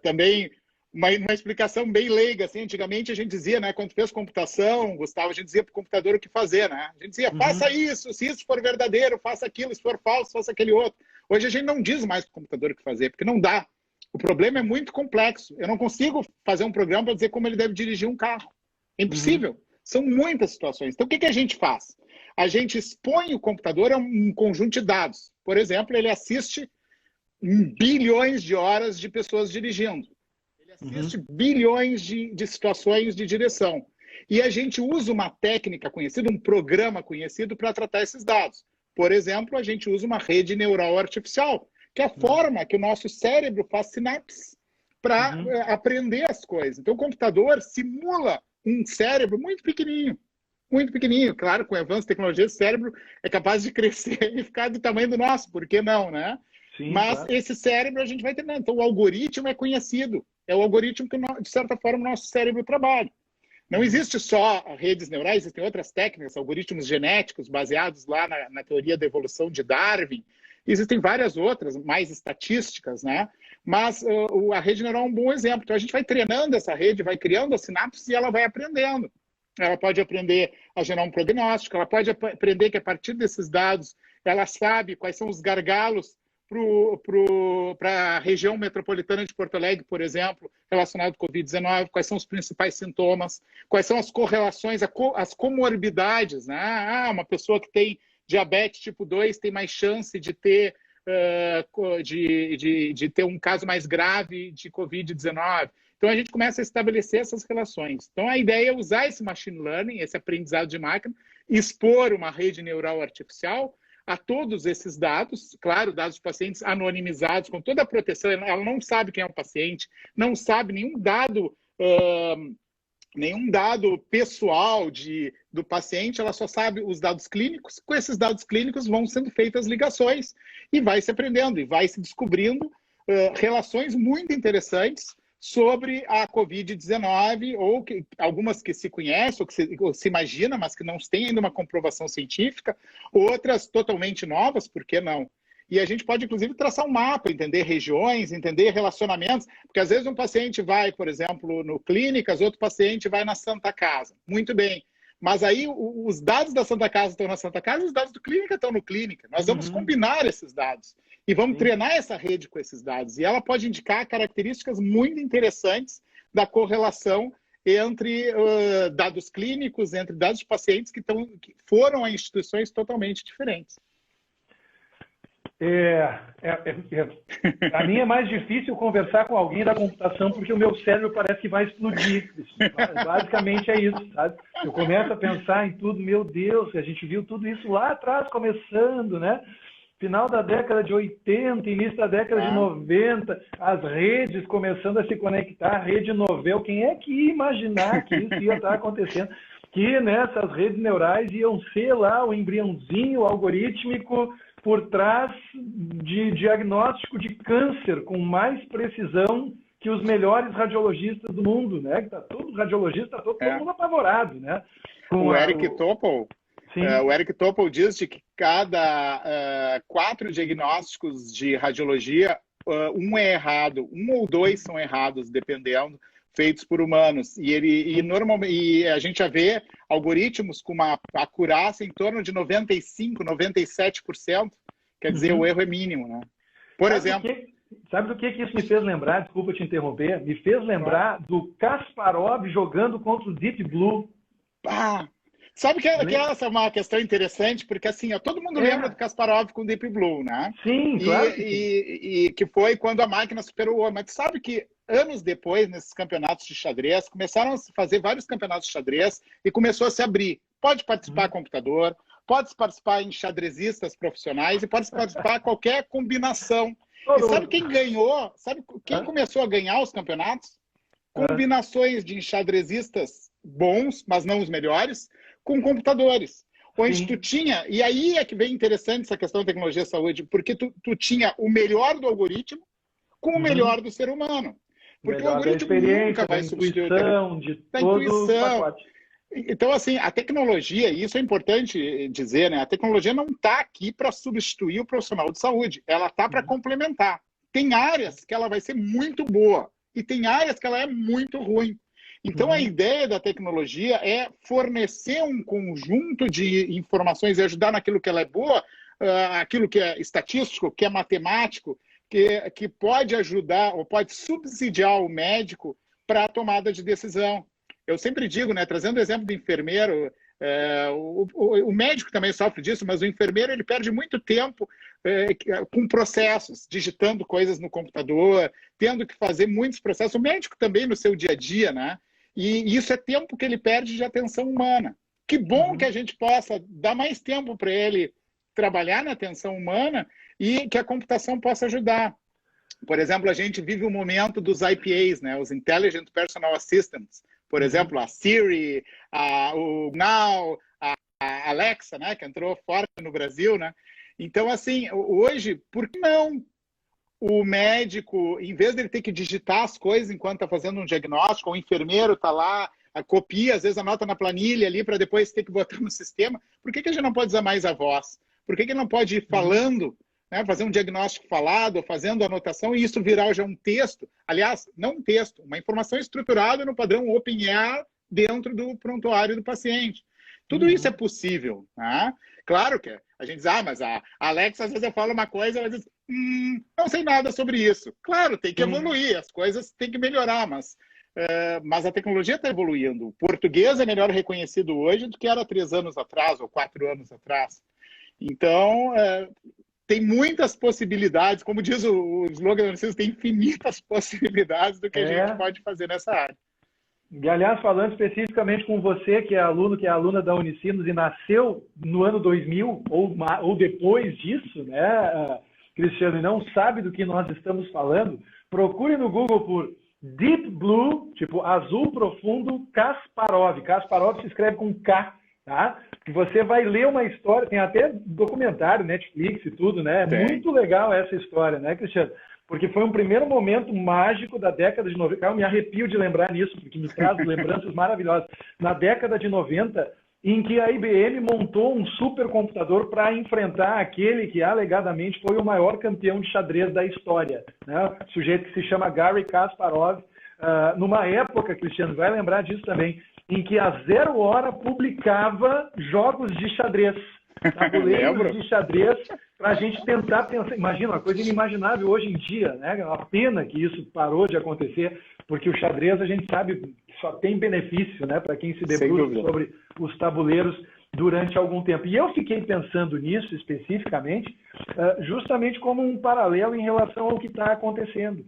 Também uma explicação bem leiga, assim, antigamente a gente dizia, né, quando fez computação, Gustavo, a gente dizia para o computador o que fazer, né? A gente dizia, faça isso, se isso for verdadeiro, faça aquilo, se for falso, faça aquele outro. Hoje a gente não diz mais para o computador o que fazer, porque não dá. O problema é muito complexo. Eu não consigo fazer um programa para dizer como ele deve dirigir um carro. É impossível. São muitas situações. Então, o que a gente faz? A gente expõe o computador a um conjunto de dados. Por exemplo, ele assiste bilhões de horas de pessoas dirigindo. Ele assiste bilhões de situações de direção. E a gente usa uma técnica conhecida, um programa conhecido para tratar esses dados. Por exemplo, a gente usa uma rede neural artificial, que é a forma que o nosso cérebro faz sinapses para aprender as coisas. Então, o computador simula um cérebro muito pequenininho. Muito pequenininho. Claro, com o avanço de tecnologia, o cérebro é capaz de crescer e ficar do tamanho do nosso. Por que não, né? Sim, mas claro, esse cérebro a gente vai ter. Então, o algoritmo é conhecido. É o algoritmo que, de certa forma, o nosso cérebro trabalha. Não existe só redes neurais, existem outras técnicas, algoritmos genéticos baseados lá na teoria da evolução de Darwin. Existem várias outras, mais estatísticas, né? Mas a rede neural é um bom exemplo. Então, a gente vai treinando essa rede, vai criando a sinapse e ela vai aprendendo. Ela pode aprender a gerar um prognóstico, ela pode aprender que, a partir desses dados, ela sabe quais são os gargalos para a região metropolitana de Porto Alegre, por exemplo, relacionado com o Covid-19, quais são os principais sintomas, quais são as correlações, as comorbidades, né? Uma pessoa que tem diabetes tipo 2 tem mais chance de ter, de ter um caso mais grave de Covid-19. Então, a gente começa a estabelecer essas relações. Então, a ideia é usar esse machine learning, esse aprendizado de máquina, expor uma rede neural artificial a todos esses dados, claro, dados de pacientes anonimizados, com toda a proteção. Ela não sabe quem é o paciente, não sabe nenhum dado pessoal do paciente, ela só sabe os dados clínicos. Com esses dados clínicos vão sendo feitas ligações e vai se aprendendo e vai se descobrindo relações muito interessantes sobre a Covid-19, ou algumas que se conhecem, ou que se imagina, mas que não têm ainda uma comprovação científica, outras totalmente novas, por que não? E a gente pode, inclusive, traçar um mapa, entender regiões, entender relacionamentos, porque às vezes um paciente vai, por exemplo, no Clínicas, outro paciente vai na Santa Casa. Muito bem. Mas aí os dados da Santa Casa estão na Santa Casa e os dados do Clínica estão no Clínica. Nós vamos combinar esses dados e vamos treinar essa rede com esses dados. E ela pode indicar características muito interessantes da correlação entre dados clínicos, entre dados de pacientes que foram a instituições totalmente diferentes. A mim é mais difícil conversar com alguém da computação porque o meu cérebro parece que vai explodir. Basicamente é isso, sabe? Eu começo a pensar em tudo, meu Deus, a gente viu tudo isso lá atrás começando, né? Final da década de 80, início da década de 90, as redes começando a se conectar, a rede novel. Quem é que ia imaginar que isso ia estar acontecendo? Que nessas redes neurais iam ser lá o embriãozinho algorítmico por trás de diagnóstico de câncer com mais precisão que os melhores radiologistas do mundo, né? Que tá todo radiologista, todo mundo apavorado, né? O Eric Topol, Sim. o Eric Topol diz de que cada 4 diagnósticos de radiologia, um é errado, 1 ou 2 são errados, dependendo, feitos por humanos. Normalmente a gente já vê algoritmos com uma acurácia em torno de 95%, 97%, quer dizer, o erro é mínimo, né? Por exemplo... Sabe do que isso me fez lembrar? Desculpa te interromper. Me fez lembrar do Kasparov jogando contra o Deep Blue. Sabe que essa é uma questão interessante, porque assim, todo mundo lembra do Kasparov com o Deep Blue, né? Sim, claro. E que foi quando a máquina superou o homem. Mas sabe que anos depois, nesses campeonatos de xadrez, começaram a se fazer vários campeonatos de xadrez e começou a se abrir. Pode participar computador, pode participar em xadrezistas profissionais e pode participar qualquer combinação. E sabe quem ganhou? Sabe quem começou a ganhar os campeonatos? Combinações de enxadrezistas bons, mas não os melhores, com computadores. Onde tu tinha... E aí é que vem interessante essa questão da tecnologia da saúde, porque tu tinha o melhor do algoritmo com o melhor do ser humano. Porque o algoritmo nunca vai substituir da intuição. Então, assim, a tecnologia, e isso é importante dizer, né? A tecnologia não está aqui para substituir o profissional de saúde. Ela está para complementar. Tem áreas que ela vai ser muito boa e tem áreas que ela é muito ruim. Então, a ideia da tecnologia é fornecer um conjunto de informações e ajudar naquilo que ela é boa, aquilo que é estatístico, que é matemático, que pode ajudar ou pode subsidiar o médico para a tomada de decisão. Eu sempre digo, né, trazendo o exemplo do enfermeiro, o médico também sofre disso, mas o enfermeiro ele perde muito tempo com processos, digitando coisas no computador, tendo que fazer muitos processos. O médico também no seu dia a dia, né? E isso é tempo que ele perde de atenção humana. Que bom que a gente possa dar mais tempo para ele trabalhar na atenção humana e que a computação possa ajudar. Por exemplo, a gente vive o momento dos IPAs, né? Os Intelligent Personal Assistants. Por exemplo, a Siri, o Now, a Alexa, né? Que entrou forte no Brasil, né? Então, assim, hoje, por que não o médico, em vez de ele ter que digitar as coisas enquanto está fazendo um diagnóstico, o enfermeiro está lá, copia, às vezes anota na planilha ali para depois ter que botar no sistema, por que a gente não pode usar mais a voz? Por que não pode ir falando, né, fazer um diagnóstico falado, fazendo anotação e isso virar já um texto? Aliás, não um texto, uma informação estruturada no padrão OpenAI dentro do prontuário do paciente. Tudo isso é possível, né? Claro que a gente diz, mas a Alexa, às vezes eu falo uma coisa, ela diz, não sei nada sobre isso. Claro, tem que evoluir, as coisas têm que melhorar, mas a tecnologia está evoluindo. O português é melhor reconhecido hoje do que era 3 anos atrás ou 4 anos atrás. Então, tem muitas possibilidades, como diz o slogan, tem infinitas possibilidades do que a gente pode fazer nessa área. E, aliás, falando especificamente com você, que é aluno, que é aluna da Unicinos e nasceu no ano 2000 ou depois disso, né, Cristiano, e não sabe do que nós estamos falando, procure no Google por Deep Blue, tipo azul profundo, Kasparov. Kasparov se escreve com K, tá? E você vai ler uma história, tem até documentário, Netflix e tudo, né? É muito legal essa história, né, Cristiano? Porque foi um primeiro momento mágico da década de 90. Eu me arrepio de lembrar nisso, porque me traz lembranças maravilhosas. Na década de 90, em que a IBM montou um supercomputador para enfrentar aquele que alegadamente foi o maior campeão de xadrez da história, né? Sujeito que se chama Garry Kasparov, numa época, Cristiano, vai lembrar disso também, em que a 0 Hora publicava jogos de xadrez, tabuleiros de xadrez, para a gente tentar pensar. Imagina, uma coisa inimaginável hoje em dia, né? É uma pena que isso parou de acontecer, porque o xadrez a gente sabe que só tem benefício, né, para quem se debruça sobre os tabuleiros durante algum tempo. E eu fiquei pensando nisso especificamente, justamente como um paralelo em relação ao que está acontecendo.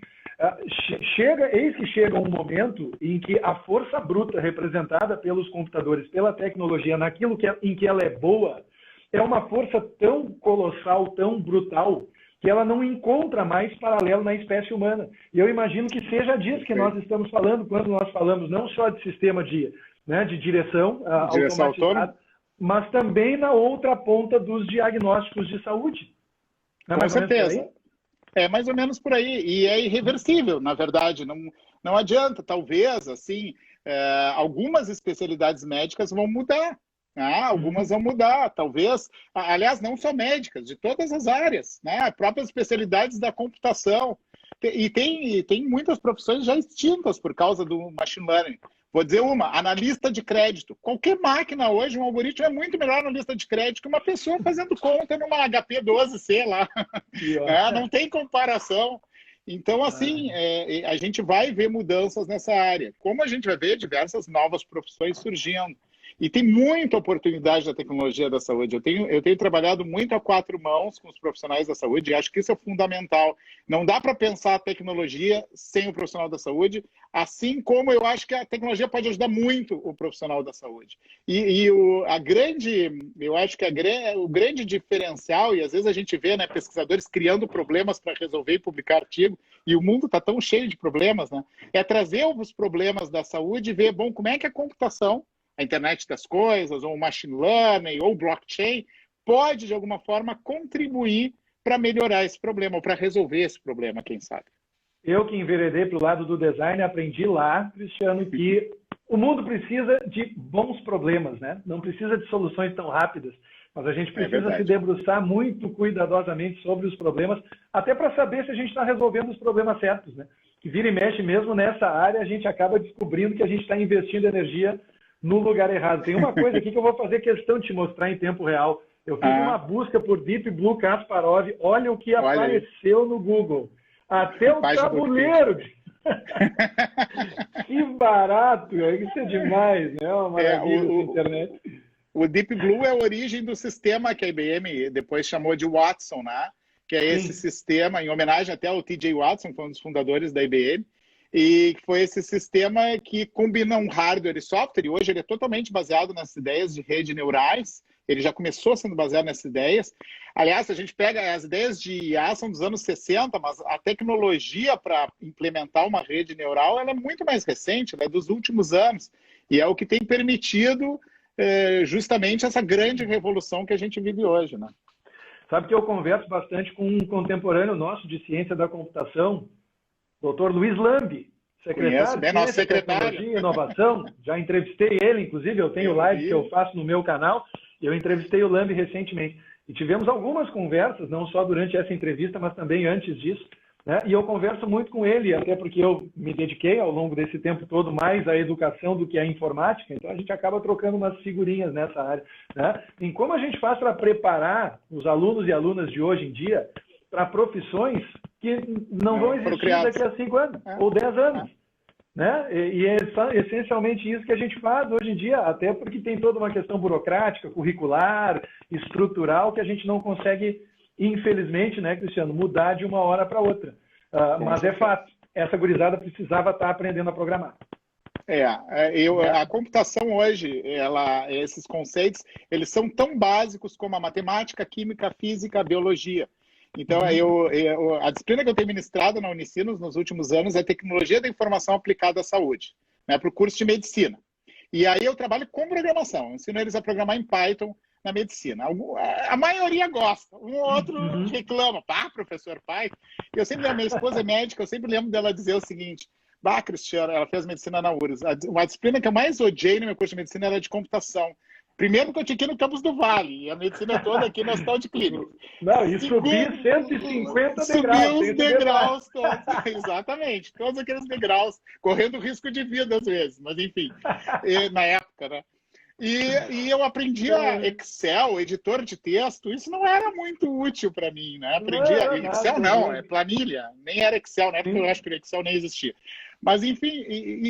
Eis que chega um momento em que a força bruta representada pelos computadores, pela tecnologia, naquilo em que ela é boa, é uma força tão colossal, tão brutal, que ela não encontra mais paralelo na espécie humana. E eu imagino que seja disso que nós estamos falando, quando nós falamos não só de sistema de direção automatizado, mas também na outra ponta dos diagnósticos de saúde. Com certeza. É mais ou menos por aí. E é irreversível, na verdade. Não adianta, talvez, assim, algumas especialidades médicas vão mudar. Algumas vão mudar, talvez, aliás, não só médicas, de todas as áreas, né? Próprias especialidades da computação. E tem muitas profissões já extintas por causa do machine learning. Vou dizer analista de crédito. Qualquer máquina hoje, um algoritmo é muito melhor na lista de crédito que uma pessoa fazendo conta numa HP 12C lá. Não tem comparação. Então, assim, a gente vai ver mudanças nessa área. Como a gente vai ver diversas novas profissões surgindo. E tem muita oportunidade da tecnologia da saúde. Eu tenho trabalhado muito a quatro mãos com os profissionais da saúde e acho que isso é fundamental. Não dá para pensar a tecnologia sem o profissional da saúde, assim como eu acho que a tecnologia pode ajudar muito o profissional da saúde. Eu acho que o grande diferencial, e às vezes a gente vê, né, pesquisadores criando problemas para resolver e publicar artigo, e o mundo está tão cheio de problemas, né, é trazer os problemas da saúde e ver, bom, como é que a computação, a internet das coisas, ou o machine learning, ou o blockchain, pode, de alguma forma, contribuir para melhorar esse problema, ou para resolver esse problema, quem sabe. Eu que enveredei para o lado do design, aprendi lá, Cristiano, que o mundo precisa de bons problemas, né? Não precisa de soluções tão rápidas, mas a gente precisa se debruçar muito cuidadosamente sobre os problemas, até para saber se a gente está resolvendo os problemas certos, né? Que vira e mexe mesmo nessa área, a gente acaba descobrindo que a gente está investindo energia no lugar errado. Tem uma coisa aqui que eu vou fazer questão de te mostrar em tempo real. Eu fiz uma busca por Deep Blue Kasparov. Olha o que apareceu no Google. Até o tabuleiro. Que barato. Isso é demais, né? Uma maravilha da internet. O Deep Blue é a origem do sistema que a IBM depois chamou de Watson, né? Que é esse sistema, em homenagem até ao T.J. Watson, que foi um dos fundadores da IBM. E foi esse sistema que combina um hardware e software, e hoje ele é totalmente baseado nas ideias de rede neurais. Ele já começou sendo baseado nessas ideias. Aliás, se a gente pega as ideias de IA, são dos anos 60, mas a tecnologia para implementar uma rede neural ela é muito mais recente, ela é dos últimos anos. E é o que tem permitido justamente essa grande revolução que a gente vive hoje, né? Sabe que eu converso bastante com um contemporâneo nosso de ciência da computação, Dr. Luiz Lambi, secretário de Ciência, Tecnologia e Inovação. Já entrevistei ele, inclusive, eu tenho live que eu faço no meu canal, e eu entrevistei o Lambi recentemente. E tivemos algumas conversas, não só durante essa entrevista, mas também antes disso, né? E eu converso muito com ele, até porque eu me dediquei ao longo desse tempo todo mais à educação do que à informática, então a gente acaba trocando umas figurinhas nessa área, né? Em como a gente faz para preparar os alunos e alunas de hoje em dia para profissões que não vão existir daqui a 5 anos ou 10 anos. Né? E é essencialmente isso que a gente faz hoje em dia, até porque tem toda uma questão burocrática, curricular, estrutural, que a gente não consegue, infelizmente, né, Cristiano, mudar de uma hora para outra. Mas é fato, essa gurizada precisava estar aprendendo a programar. A computação hoje, esses conceitos, eles são tão básicos como a matemática, a química, a física, a biologia. Então, a disciplina que eu tenho ministrado na Unicinos nos últimos anos é Tecnologia da Informação Aplicada à Saúde, né, para o curso de Medicina. E aí eu trabalho com programação, eu ensino eles a programar em Python na medicina. A maioria gosta, um ou outro reclama, professor Python. A minha esposa é médica, eu sempre lembro dela dizer o seguinte, Cristiano, ela fez medicina na URGS, uma disciplina que eu mais odiei no meu curso de medicina era de computação. Primeiro que eu tinha aqui no Campus do Vale, e a medicina toda aqui no Hospital de Clínica. Não, e subi 150 degraus. Subi os degraus todos, exatamente, todos aqueles degraus, correndo risco de vida às vezes, mas enfim, na época, né? E eu aprendi Excel, editor de texto, isso não era muito útil para mim, né? Excel não, é planilha, nem era Excel, na época eu acho que o Excel nem existia. Mas enfim,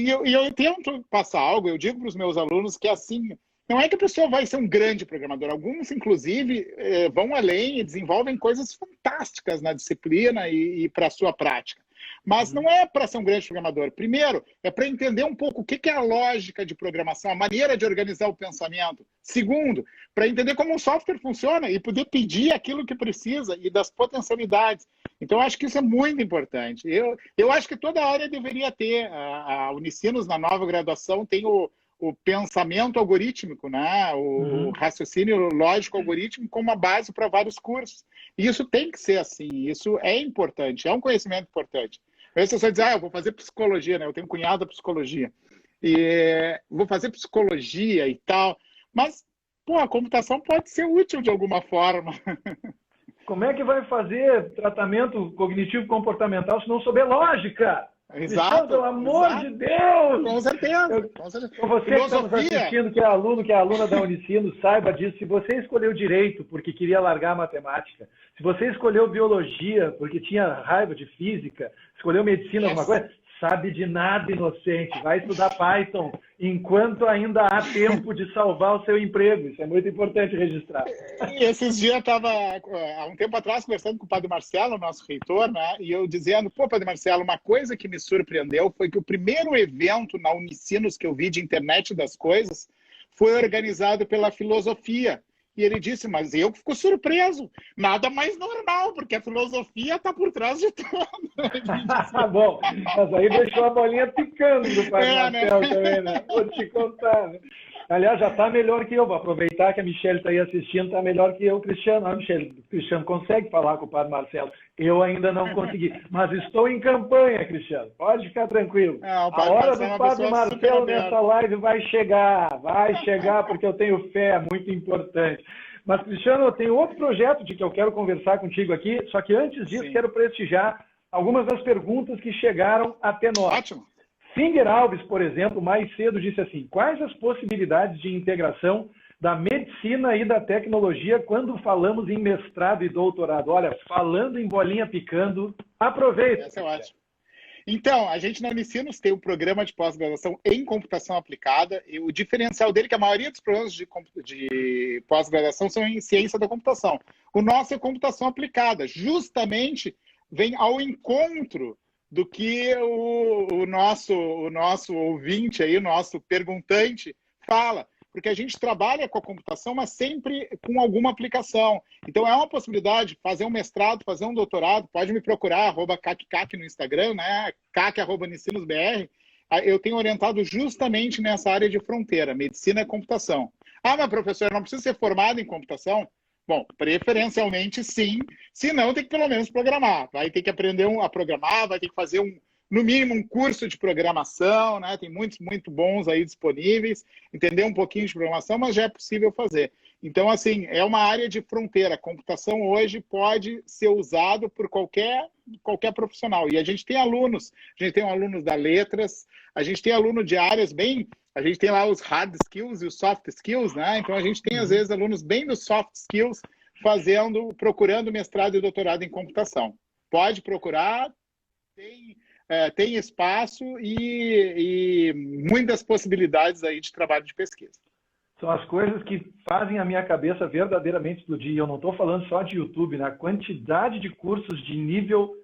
eu tento passar algo, eu digo para os meus alunos que assim, não é que a pessoa vai ser um grande programador. Alguns, inclusive, vão além e desenvolvem coisas fantásticas na disciplina e para a sua prática. Mas não é para ser um grande programador. Primeiro, é para entender um pouco o que é a lógica de programação, a maneira de organizar o pensamento. Segundo, para entender como o software funciona e poder pedir aquilo que precisa e das potencialidades. Então, eu acho que isso é muito importante. Eu acho que toda área deveria ter. A Unicinos, na nova graduação, tem o pensamento algorítmico, né? O raciocínio lógico algorítmico como uma base para vários cursos. E isso tem que ser assim, isso é importante, é um conhecimento importante. Aí você só diz, eu vou fazer psicologia, né? Eu tenho um cunhado da psicologia. e vou fazer psicologia e tal. Mas, pô, a computação pode ser útil de alguma forma. Como é que vai fazer tratamento cognitivo-comportamental se não souber lógica? Exato. Pelo amor de Deus! Com certeza. Com certeza. Então você que está nos assistindo, que é aluno, que é aluna da Unicinos, saiba disso. Se você escolheu direito porque queria largar a matemática, se você escolheu biologia porque tinha raiva de física, escolheu medicina, alguma coisa, sabe de nada, inocente. Vai estudar Python enquanto ainda há tempo de salvar o seu emprego. Isso é muito importante registrar. E esses dias eu estava, há um tempo atrás, conversando com o Padre Marcelo, nosso reitor, né? E eu dizendo, pô, Padre Marcelo, uma coisa que me surpreendeu foi que o primeiro evento na Unicinos que eu vi de internet das coisas foi organizado pela filosofia. E ele disse, mas eu fico surpreso, nada mais normal, porque a filosofia está por trás de tudo. Bom, mas aí deixou a bolinha picando do Padre Marcelo, né? Também, né? Vou te contar, né? Aliás, já está melhor que eu, vou aproveitar que a Michelle está aí assistindo, está melhor que eu, Cristiano. Ah, Michelle, o Cristiano consegue falar com o Padre Marcelo, eu ainda não consegui, mas estou em campanha, Cristiano, pode ficar tranquilo. A hora do Padre Marcelo nessa live vai chegar, porque eu tenho fé, é muito importante. Mas, Cristiano, eu tenho outro projeto de que eu quero conversar contigo aqui, só que antes disso quero prestigiar algumas das perguntas que chegaram até nós. Ótimo. Finger Alves, por exemplo, mais cedo disse assim, quais as possibilidades de integração da medicina e da tecnologia quando falamos em mestrado e doutorado? Olha, falando em bolinha picando, aproveita. Essa é ótimo. Então, a gente na Unicinos tem um programa de pós-graduação em computação aplicada, e o diferencial dele é que a maioria dos programas de pós-graduação são em ciência da computação. O nosso é computação aplicada, justamente vem ao encontro do que o nosso ouvinte aí, o nosso perguntante fala, porque a gente trabalha com a computação, mas sempre com alguma aplicação. Então é uma possibilidade fazer um mestrado, fazer um doutorado, pode me procurar, @cac no Instagram, né? cac@unicinosbr. Eu tenho orientado justamente nessa área de fronteira, medicina e computação. Ah, mas professor, não precisa ser formado em computação? Bom, preferencialmente sim, se não tem que pelo menos programar, vai ter que aprender a programar, vai ter que fazer no mínimo um curso de programação, né? Tem muitos muito bons aí disponíveis, entender um pouquinho de programação, mas já é possível fazer. Então, assim, é uma área de fronteira. A computação hoje pode ser usado por qualquer profissional. E a gente tem alunos da letras, a gente tem aluno de áreas bem... A gente tem lá os hard skills e os soft skills, né? Então a gente tem, às vezes, alunos bem dos soft skills procurando mestrado e doutorado em computação. Pode procurar, tem espaço e muitas possibilidades aí de trabalho de pesquisa. São as coisas que fazem a minha cabeça verdadeiramente explodir. Eu não estou falando só de YouTube, né? A quantidade de cursos de nível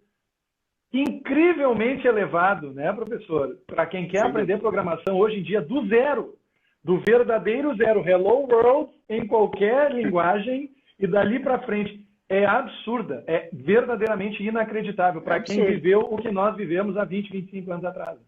incrivelmente elevado, né, professor? Para quem quer aprender programação hoje em dia do zero, do verdadeiro zero, hello world, em qualquer linguagem, e dali para frente. É absurda, é verdadeiramente inacreditável para quem viveu o que nós vivemos há 20, 25 anos atrás.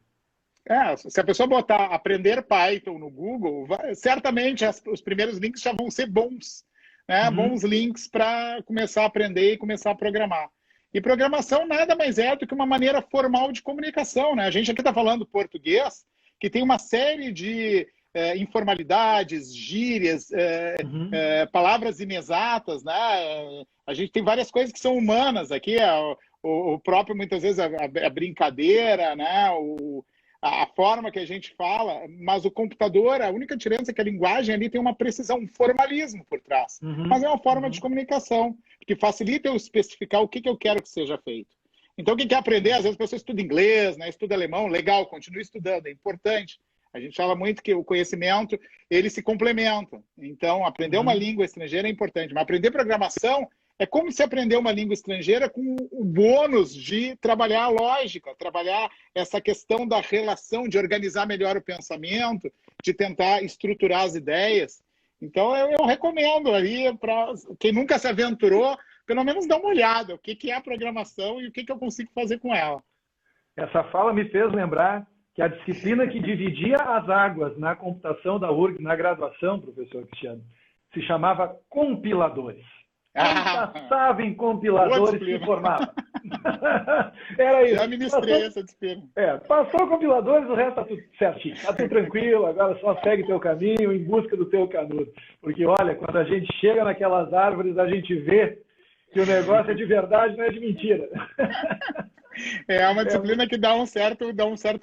Se a pessoa botar aprender Python no Google, certamente os primeiros links já vão ser bons, né? Bons links para começar a aprender e começar a programar. E programação nada mais é do que uma maneira formal de comunicação, né? A gente aqui está falando português, que tem uma série de informalidades, gírias, palavras inexatas, né? A gente tem várias coisas que são humanas aqui, o próprio, muitas vezes, a brincadeira, né? A forma que a gente fala, mas o computador, a única diferença é que a linguagem ali tem uma precisão, um formalismo por trás. Mas é uma forma de comunicação, que facilita eu especificar o que eu quero que seja feito. Então, quem quer aprender, às vezes a pessoa estuda inglês, né, estuda alemão, legal, continue estudando, é importante. A gente fala muito que o conhecimento, ele se complementa. Então, aprender uma língua estrangeira é importante, mas aprender programação é como se aprender uma língua estrangeira com o bônus de trabalhar a lógica, trabalhar essa questão da relação, de organizar melhor o pensamento, de tentar estruturar as ideias. Então, eu recomendo aí para quem nunca se aventurou, pelo menos dar uma olhada, o que é a programação e o que eu consigo fazer com ela. Essa fala me fez lembrar que a disciplina que dividia as águas na computação da URGS, na graduação, professor Cristiano, se chamava compiladores. Quem passava em compiladores se formava. Era isso. Já ministrei essa despesa. Passou compiladores, o resto tá tudo certinho. Tá tudo tranquilo, agora só segue teu caminho em busca do teu canudo. Porque, olha, quando a gente chega naquelas árvores, a gente vê que o negócio é de verdade, não é de mentira. É uma disciplina que dá um certo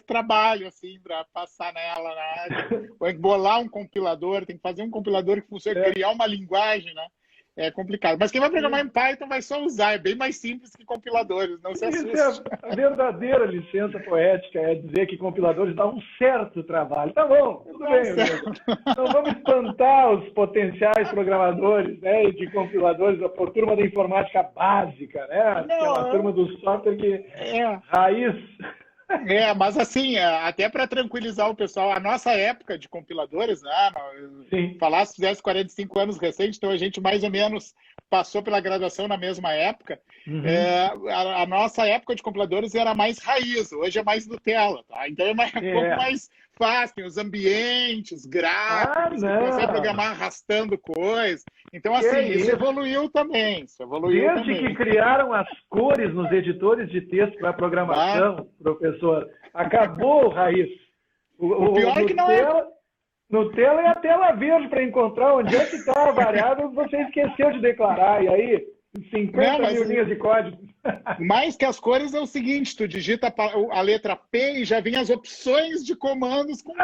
trabalho, assim, para passar nela, né? Tem que bolar um compilador, tem que fazer um compilador que funcione, criar uma linguagem, né? É complicado. Mas quem vai programar em Python vai só usar, é bem mais simples que compiladores, não se assuste. Isso é a verdadeira licença poética, é dizer que compiladores dão um certo trabalho. Tá bom, tudo bem. Não vamos espantar os potenciais programadores, né, de compiladores, a turma da informática básica, né? Aquela turma do software que raiz. Mas assim, até para tranquilizar o pessoal, a nossa época de compiladores, né? Falar se fizesse 45 anos recente, então a gente mais ou menos passou pela graduação na mesma época. A nossa época de compiladores era mais raiz, hoje é mais Nutella, tá? Então é um pouco mais fácil, tem os ambientes, gráficos, você consegue programar arrastando coisas. Então, assim, isso evoluiu também. Desde que criaram as cores nos editores de texto para programação, professor, acabou o raiz. O pior é que não é. Nutella é a tela verde para encontrar onde é que está a variável que você esqueceu de declarar. E aí, 50 mil linhas de código. Mais que as cores é o seguinte, tu digita a letra P e já vem as opções de comandos com P.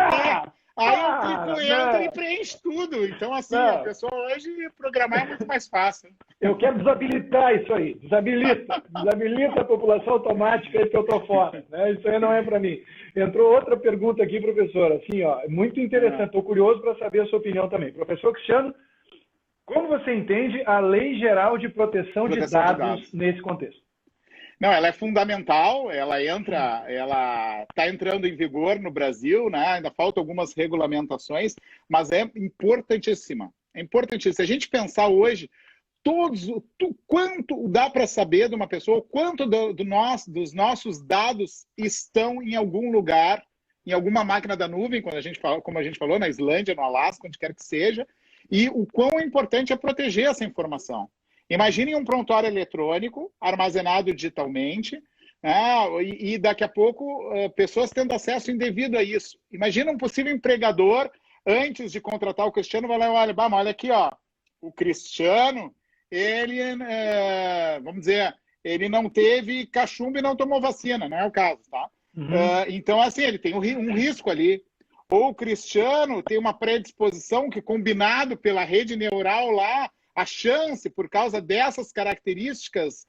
Aí eu clico Enter e preenche tudo. Então, assim, a pessoa hoje programar é muito mais fácil. Eu quero desabilitar isso aí. Desabilita a população automática aí que eu tô fora. Né? Isso aí não é para mim. Entrou outra pergunta aqui, professor. Assim, muito interessante. Estou curioso para saber a sua opinião também. Professor Cristiano, como você entende a Lei Geral de Proteção de Dados nesse contexto? Não, ela é fundamental, ela está entrando em vigor no Brasil, né? Ainda faltam algumas regulamentações, mas é importantíssima. É importantíssima. Se a gente pensar hoje, quanto dá para saber de uma pessoa, quanto dos nossos dados estão em algum lugar, em alguma máquina da nuvem, como a gente falou, na Islândia, no Alasca, onde quer que seja, e o quão importante é proteger essa informação. Imaginem um prontuário eletrônico armazenado digitalmente, né, e daqui a pouco pessoas tendo acesso indevido a isso. Imagina um possível empregador, antes de contratar o Cristiano, vai lá e olha aqui, o Cristiano, ele, vamos dizer, ele não teve cachumba e não tomou vacina, não é o caso, tá? Então, assim, ele tem um risco ali. Ou o Cristiano tem uma predisposição que, combinado pela rede neural lá, a chance, por causa dessas características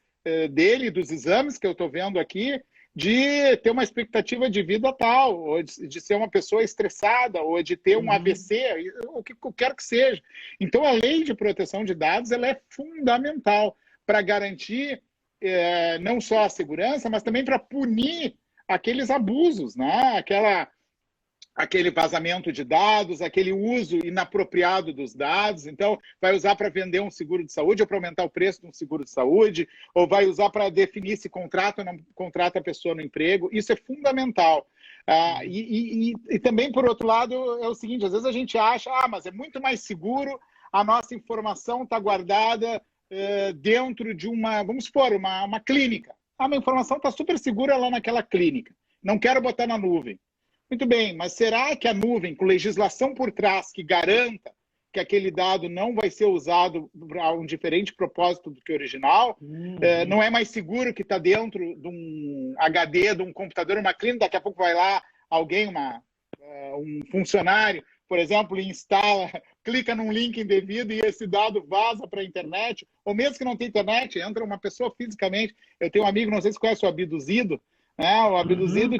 dele, dos exames que eu estou vendo aqui, de ter uma expectativa de vida tal, ou de ser uma pessoa estressada, ou de ter um AVC, o que quer que seja. Então, a lei de proteção de dados ela é fundamental para garantir não só a segurança, mas também para punir aqueles abusos, né? Aquele vazamento de dados, aquele uso inapropriado dos dados. Então, vai usar para vender um seguro de saúde ou para aumentar o preço de um seguro de saúde, ou vai usar para definir se contrata ou não contrata a pessoa no emprego. Isso é fundamental. E também, por outro lado, é o seguinte, às vezes a gente acha, mas é muito mais seguro, a nossa informação está guardada dentro de vamos supor, uma clínica. Minha informação está super segura lá naquela clínica. Não quero botar na nuvem. Muito bem, mas será que a nuvem, com legislação por trás que garanta que aquele dado não vai ser usado para um diferente propósito do que o original, não é mais seguro que está dentro de um HD, de um computador, uma clínica, daqui a pouco vai lá alguém, um funcionário, por exemplo, instala, clica num link indevido e esse dado vaza para a internet, ou mesmo que não tenha internet, entra uma pessoa fisicamente. Eu tenho um amigo, não sei se conhece o Abduzido, né? O Abduzido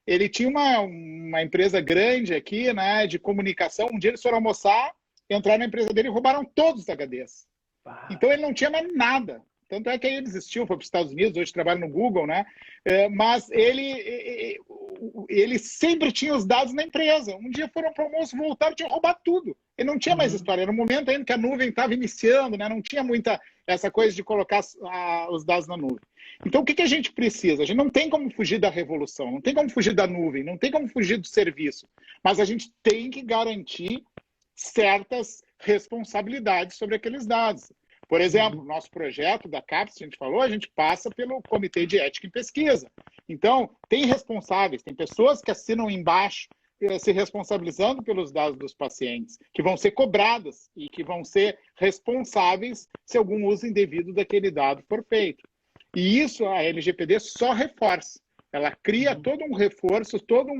ele tinha uma empresa grande aqui, né, de comunicação. Um dia eles foram almoçar, entraram na empresa dele e roubaram todos os HDs. Então ele não tinha mais nada. Tanto é que ele desistiu, foi para os Estados Unidos, hoje trabalha no Google, né? Mas ele sempre tinha os dados na empresa. Um dia foram para o almoço, voltaram, tinham roubado tudo. Ele não tinha mais história. Era um momento ainda que a nuvem estava iniciando, né? Não tinha muita essa coisa de colocar os dados na nuvem. Então, o que a gente precisa? A gente não tem como fugir da revolução, não tem como fugir da nuvem, não tem como fugir do serviço. Mas a gente tem que garantir certas responsabilidades sobre aqueles dados. Por exemplo, nosso projeto da CAPES, a gente falou, a gente passa pelo Comitê de Ética em Pesquisa. Então, tem responsáveis, tem pessoas que assinam embaixo se responsabilizando pelos dados dos pacientes, que vão ser cobradas e que vão ser responsáveis se algum uso indevido daquele dado for feito. E isso a LGPD só reforça. Ela cria todo um reforço, toda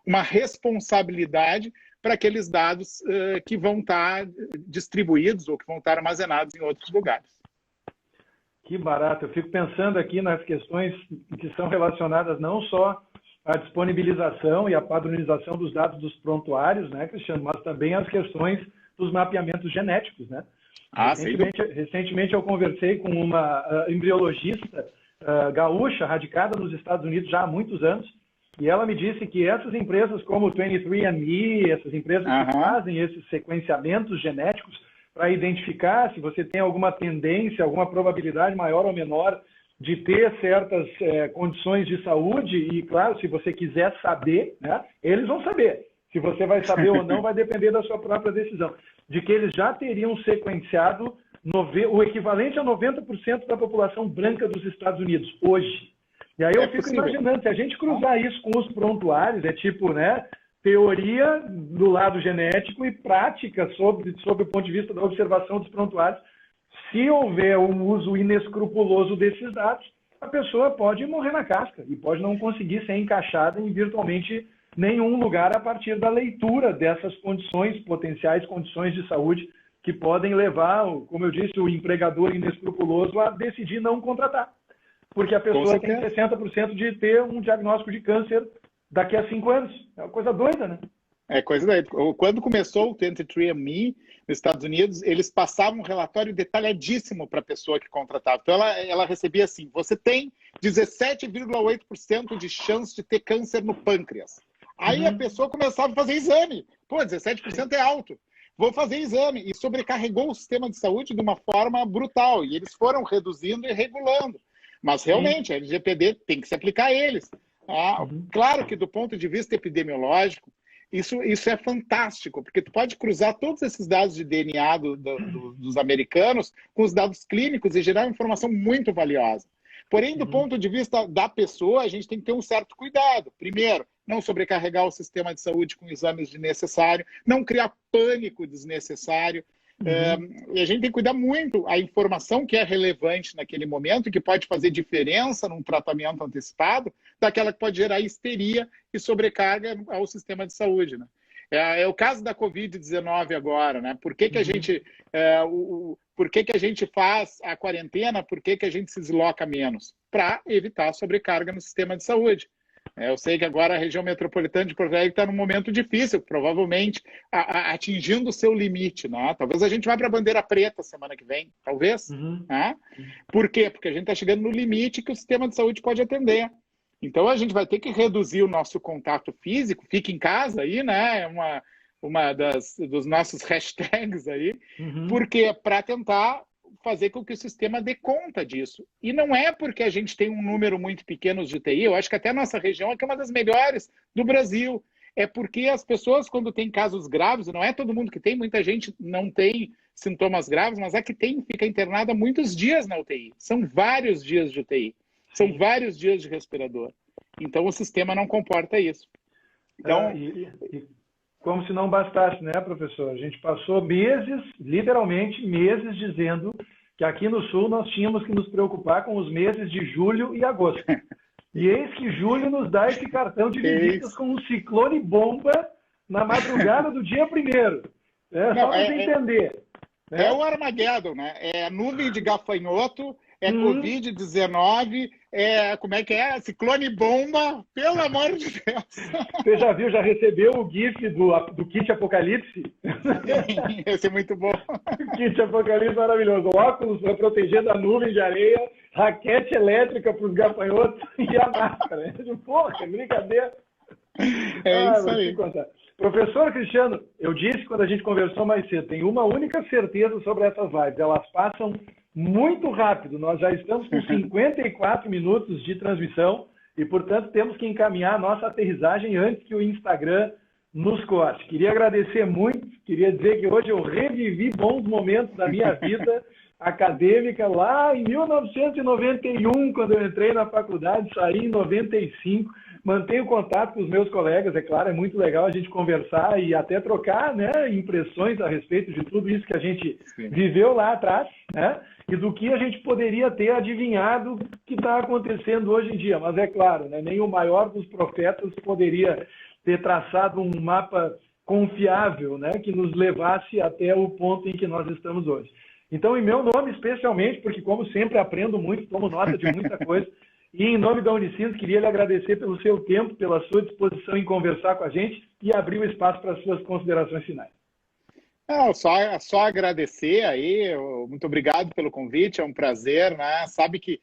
uma responsabilidade para aqueles dados que vão estar distribuídos ou que vão estar armazenados em outros lugares. Que barato. Eu fico pensando aqui nas questões que são relacionadas não só à disponibilização e à padronização dos dados dos prontuários, né, Cristiano, mas também as questões dos mapeamentos genéticos, né? Recentemente eu conversei com uma embriologista gaúcha, radicada nos Estados Unidos já há muitos anos, e ela me disse que essas empresas como o 23andMe, essas empresas que fazem esses sequenciamentos genéticos para identificar se você tem alguma tendência, alguma probabilidade maior ou menor de ter certas condições de saúde, e claro, se você quiser saber, né, eles vão saber. Se você vai saber ou não vai depender da sua própria decisão. De que eles já teriam sequenciado o equivalente a 90% da população branca dos Estados Unidos, hoje. E aí eu fico imaginando, se a gente cruzar isso com os prontuários, é tipo, né, teoria do lado genético e prática sob o ponto de vista da observação dos prontuários. Se houver um uso inescrupuloso desses dados, a pessoa pode morrer na casca e pode não conseguir ser encaixada em virtualmente nenhum lugar a partir da leitura dessas condições, potenciais condições de saúde, que podem levar, como eu disse, o empregador inescrupuloso a decidir não contratar. Porque a pessoa tem 60% de ter um diagnóstico de câncer daqui a 5 anos. É uma coisa doida, né? É coisa doida. Quando começou o 23andMe nos Estados Unidos, eles passavam um relatório detalhadíssimo para a pessoa que contratava. Então, ela recebia assim, você tem 17,8% de chance de ter câncer no pâncreas. Aí a pessoa começava a fazer exame. Pô, 17% é alto. Vou fazer exame. E sobrecarregou o sistema de saúde de uma forma brutal. E eles foram reduzindo e regulando. Mas, realmente, a LGPD tem que se aplicar a eles. Claro que, do ponto de vista epidemiológico, isso é fantástico, porque tu pode cruzar todos esses dados de DNA dos americanos com os dados clínicos e gerar uma informação muito valiosa. Porém, do ponto de vista da pessoa, a gente tem que ter um certo cuidado. Primeiro, não sobrecarregar o sistema de saúde com exames desnecessários, não criar pânico desnecessário. E a gente tem que cuidar muito a informação que é relevante naquele momento, que pode fazer diferença num tratamento antecipado, daquela que pode gerar histeria e sobrecarga ao sistema de saúde, né? É o caso da Covid-19 agora, né? Por que a gente faz a quarentena? Por que a gente se desloca menos? Para evitar a sobrecarga no sistema de saúde. Eu sei que agora a região metropolitana de Porto Alegre está num momento difícil, provavelmente atingindo o seu limite, né? Talvez a gente vá para a bandeira preta semana que vem, talvez. Né? Por quê? Porque a gente está chegando no limite que o sistema de saúde pode atender. Então a gente vai ter que reduzir o nosso contato físico, fique em casa aí, né? Uma dos nossos hashtags aí, porque para tentar fazer com que o sistema dê conta disso. E não é porque a gente tem um número muito pequeno de UTI, eu acho que até a nossa região é uma das melhores do Brasil. É porque as pessoas, quando têm casos graves, não é todo mundo que tem, muita gente não tem sintomas graves, mas a que tem fica internada muitos dias na UTI. São vários dias de UTI. São vários dias de respirador. Então, o sistema não comporta isso. Então, como se não bastasse, né, professor? A gente passou meses, literalmente meses, dizendo que aqui no Sul nós tínhamos que nos preocupar com os meses de julho e agosto. E eis que julho nos dá esse cartão de visitas com um ciclone bomba na madrugada do dia 1º. Só para você entender. É o Armageddon, né? É a nuvem de gafanhoto, é Covid-19, como é que é? Ciclone bomba, pelo amor de Deus. Você já viu, já recebeu o GIF do Kit Apocalipse? Esse é muito bom. Kit Apocalipse maravilhoso. Óculos para proteger da nuvem de areia, raquete elétrica para os gafanhotos e a máscara. Porra, brincadeira. Isso aí. Professor Cristiano, eu disse quando a gente conversou mais cedo, tem uma única certeza sobre essas lives, elas passam muito rápido. Nós já estamos com 54 minutos de transmissão e, portanto, temos que encaminhar a nossa aterrissagem antes que o Instagram nos cortes. Queria agradecer muito, queria dizer que hoje eu revivi bons momentos da minha vida acadêmica lá em 1991, quando eu entrei na faculdade, saí em 95. Mantenho contato com os meus colegas, é claro, é muito legal a gente conversar e até trocar, né, impressões a respeito de tudo isso que a gente viveu lá atrás, né, e do que a gente poderia ter adivinhado que está acontecendo hoje em dia. Mas é claro, né, nem o maior dos profetas poderia ter traçado um mapa confiável, né, que nos levasse até o ponto em que nós estamos hoje. Então, em meu nome especialmente, porque como sempre aprendo muito, tomo nota de muita coisa, e em nome da Unicinos, queria lhe agradecer pelo seu tempo, pela sua disposição em conversar com a gente e abrir o espaço para as suas considerações finais. Não, só agradecer aí, muito obrigado pelo convite, é um prazer, né? Sabe que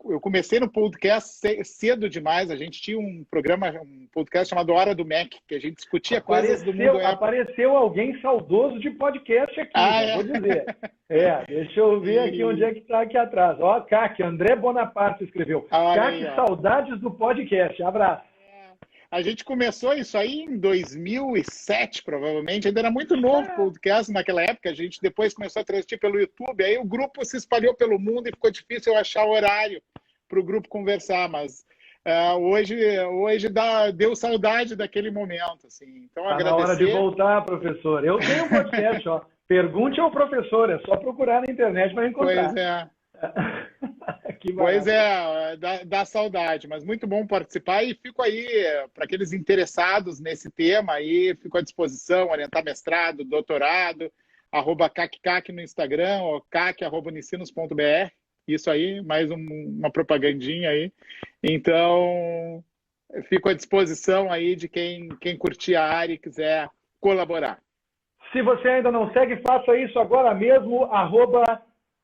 eu comecei no podcast cedo demais, a gente tinha um podcast chamado Hora do Mac, que a gente discutia coisas do mundo. Apareceu alguém saudoso de podcast aqui, vou dizer. Deixa eu ver aqui onde é que está aqui atrás. Ó, CAC, André Bonaparte escreveu. CAC, saudades do podcast, abraço. A gente começou isso aí em 2007, provavelmente. Ainda era muito novo o podcast naquela época. A gente depois começou a transmitir pelo YouTube. Aí o grupo se espalhou pelo mundo e ficou difícil eu achar horário para o grupo conversar. Mas hoje deu saudade daquele momento. Assim. Então, agradecer. Tá na hora de voltar, professor. Eu tenho um podcast, ó. Pergunte ao professor. É só procurar na internet para encontrar. Pois é. Pois é, dá saudade, mas muito bom participar e fico aí, para aqueles interessados nesse tema aí, fico à disposição, orientar mestrado, doutorado, @caccac no Instagram, ou cac@unicinos.br, isso aí, mais uma propagandinha aí. Então, fico à disposição aí de quem curtir a área e quiser colaborar. Se você ainda não segue, faça isso agora mesmo,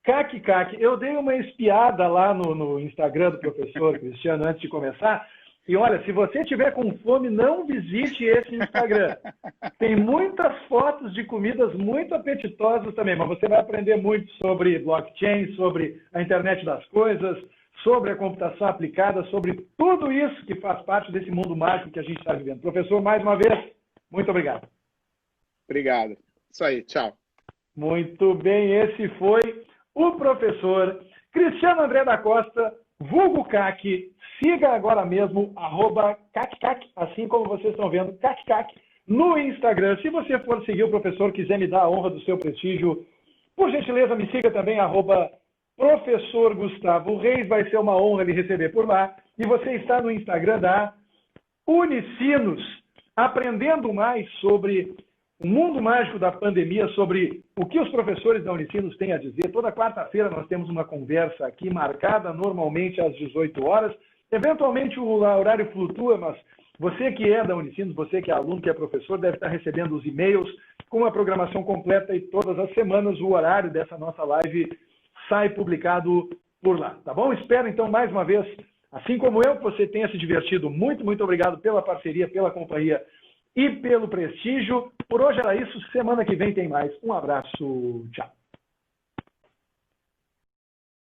@CACCAC. Eu dei uma espiada lá no Instagram do professor Cristiano antes de começar. E olha, se você tiver com fome, não visite esse Instagram. Tem muitas fotos de comidas muito apetitosas também, mas você vai aprender muito sobre blockchain, sobre a internet das coisas, sobre a computação aplicada, sobre tudo isso que faz parte desse mundo mágico que a gente está vivendo. Professor, mais uma vez, muito obrigado. Obrigado. Isso aí, tchau. Muito bem, esse foi o professor Cristiano André da Costa, vulgo CAC. Siga agora mesmo, @CACCAC, assim como vocês estão vendo, CACCAC, no Instagram. Se você for seguir o professor, quiser me dar a honra do seu prestígio, por gentileza, me siga também, @professor Gustavo Reis. Vai ser uma honra lhe receber por lá. E você está no Instagram da Unicinos, aprendendo mais sobre o mundo mágico da pandemia, sobre o que os professores da Unicinos têm a dizer. Toda quarta-feira nós temos uma conversa aqui, marcada normalmente às 18 horas. Eventualmente o horário flutua, mas você que é da Unicinos, você que é aluno, que é professor, deve estar recebendo os e-mails com a programação completa e todas as semanas o horário dessa nossa live sai publicado por lá, tá bom? Espero então mais uma vez, assim como eu, que você tenha se divertido. Muito, muito obrigado pela parceria, pela companhia e pelo prestígio. Por hoje era isso. Semana que vem tem mais. Um abraço. Tchau.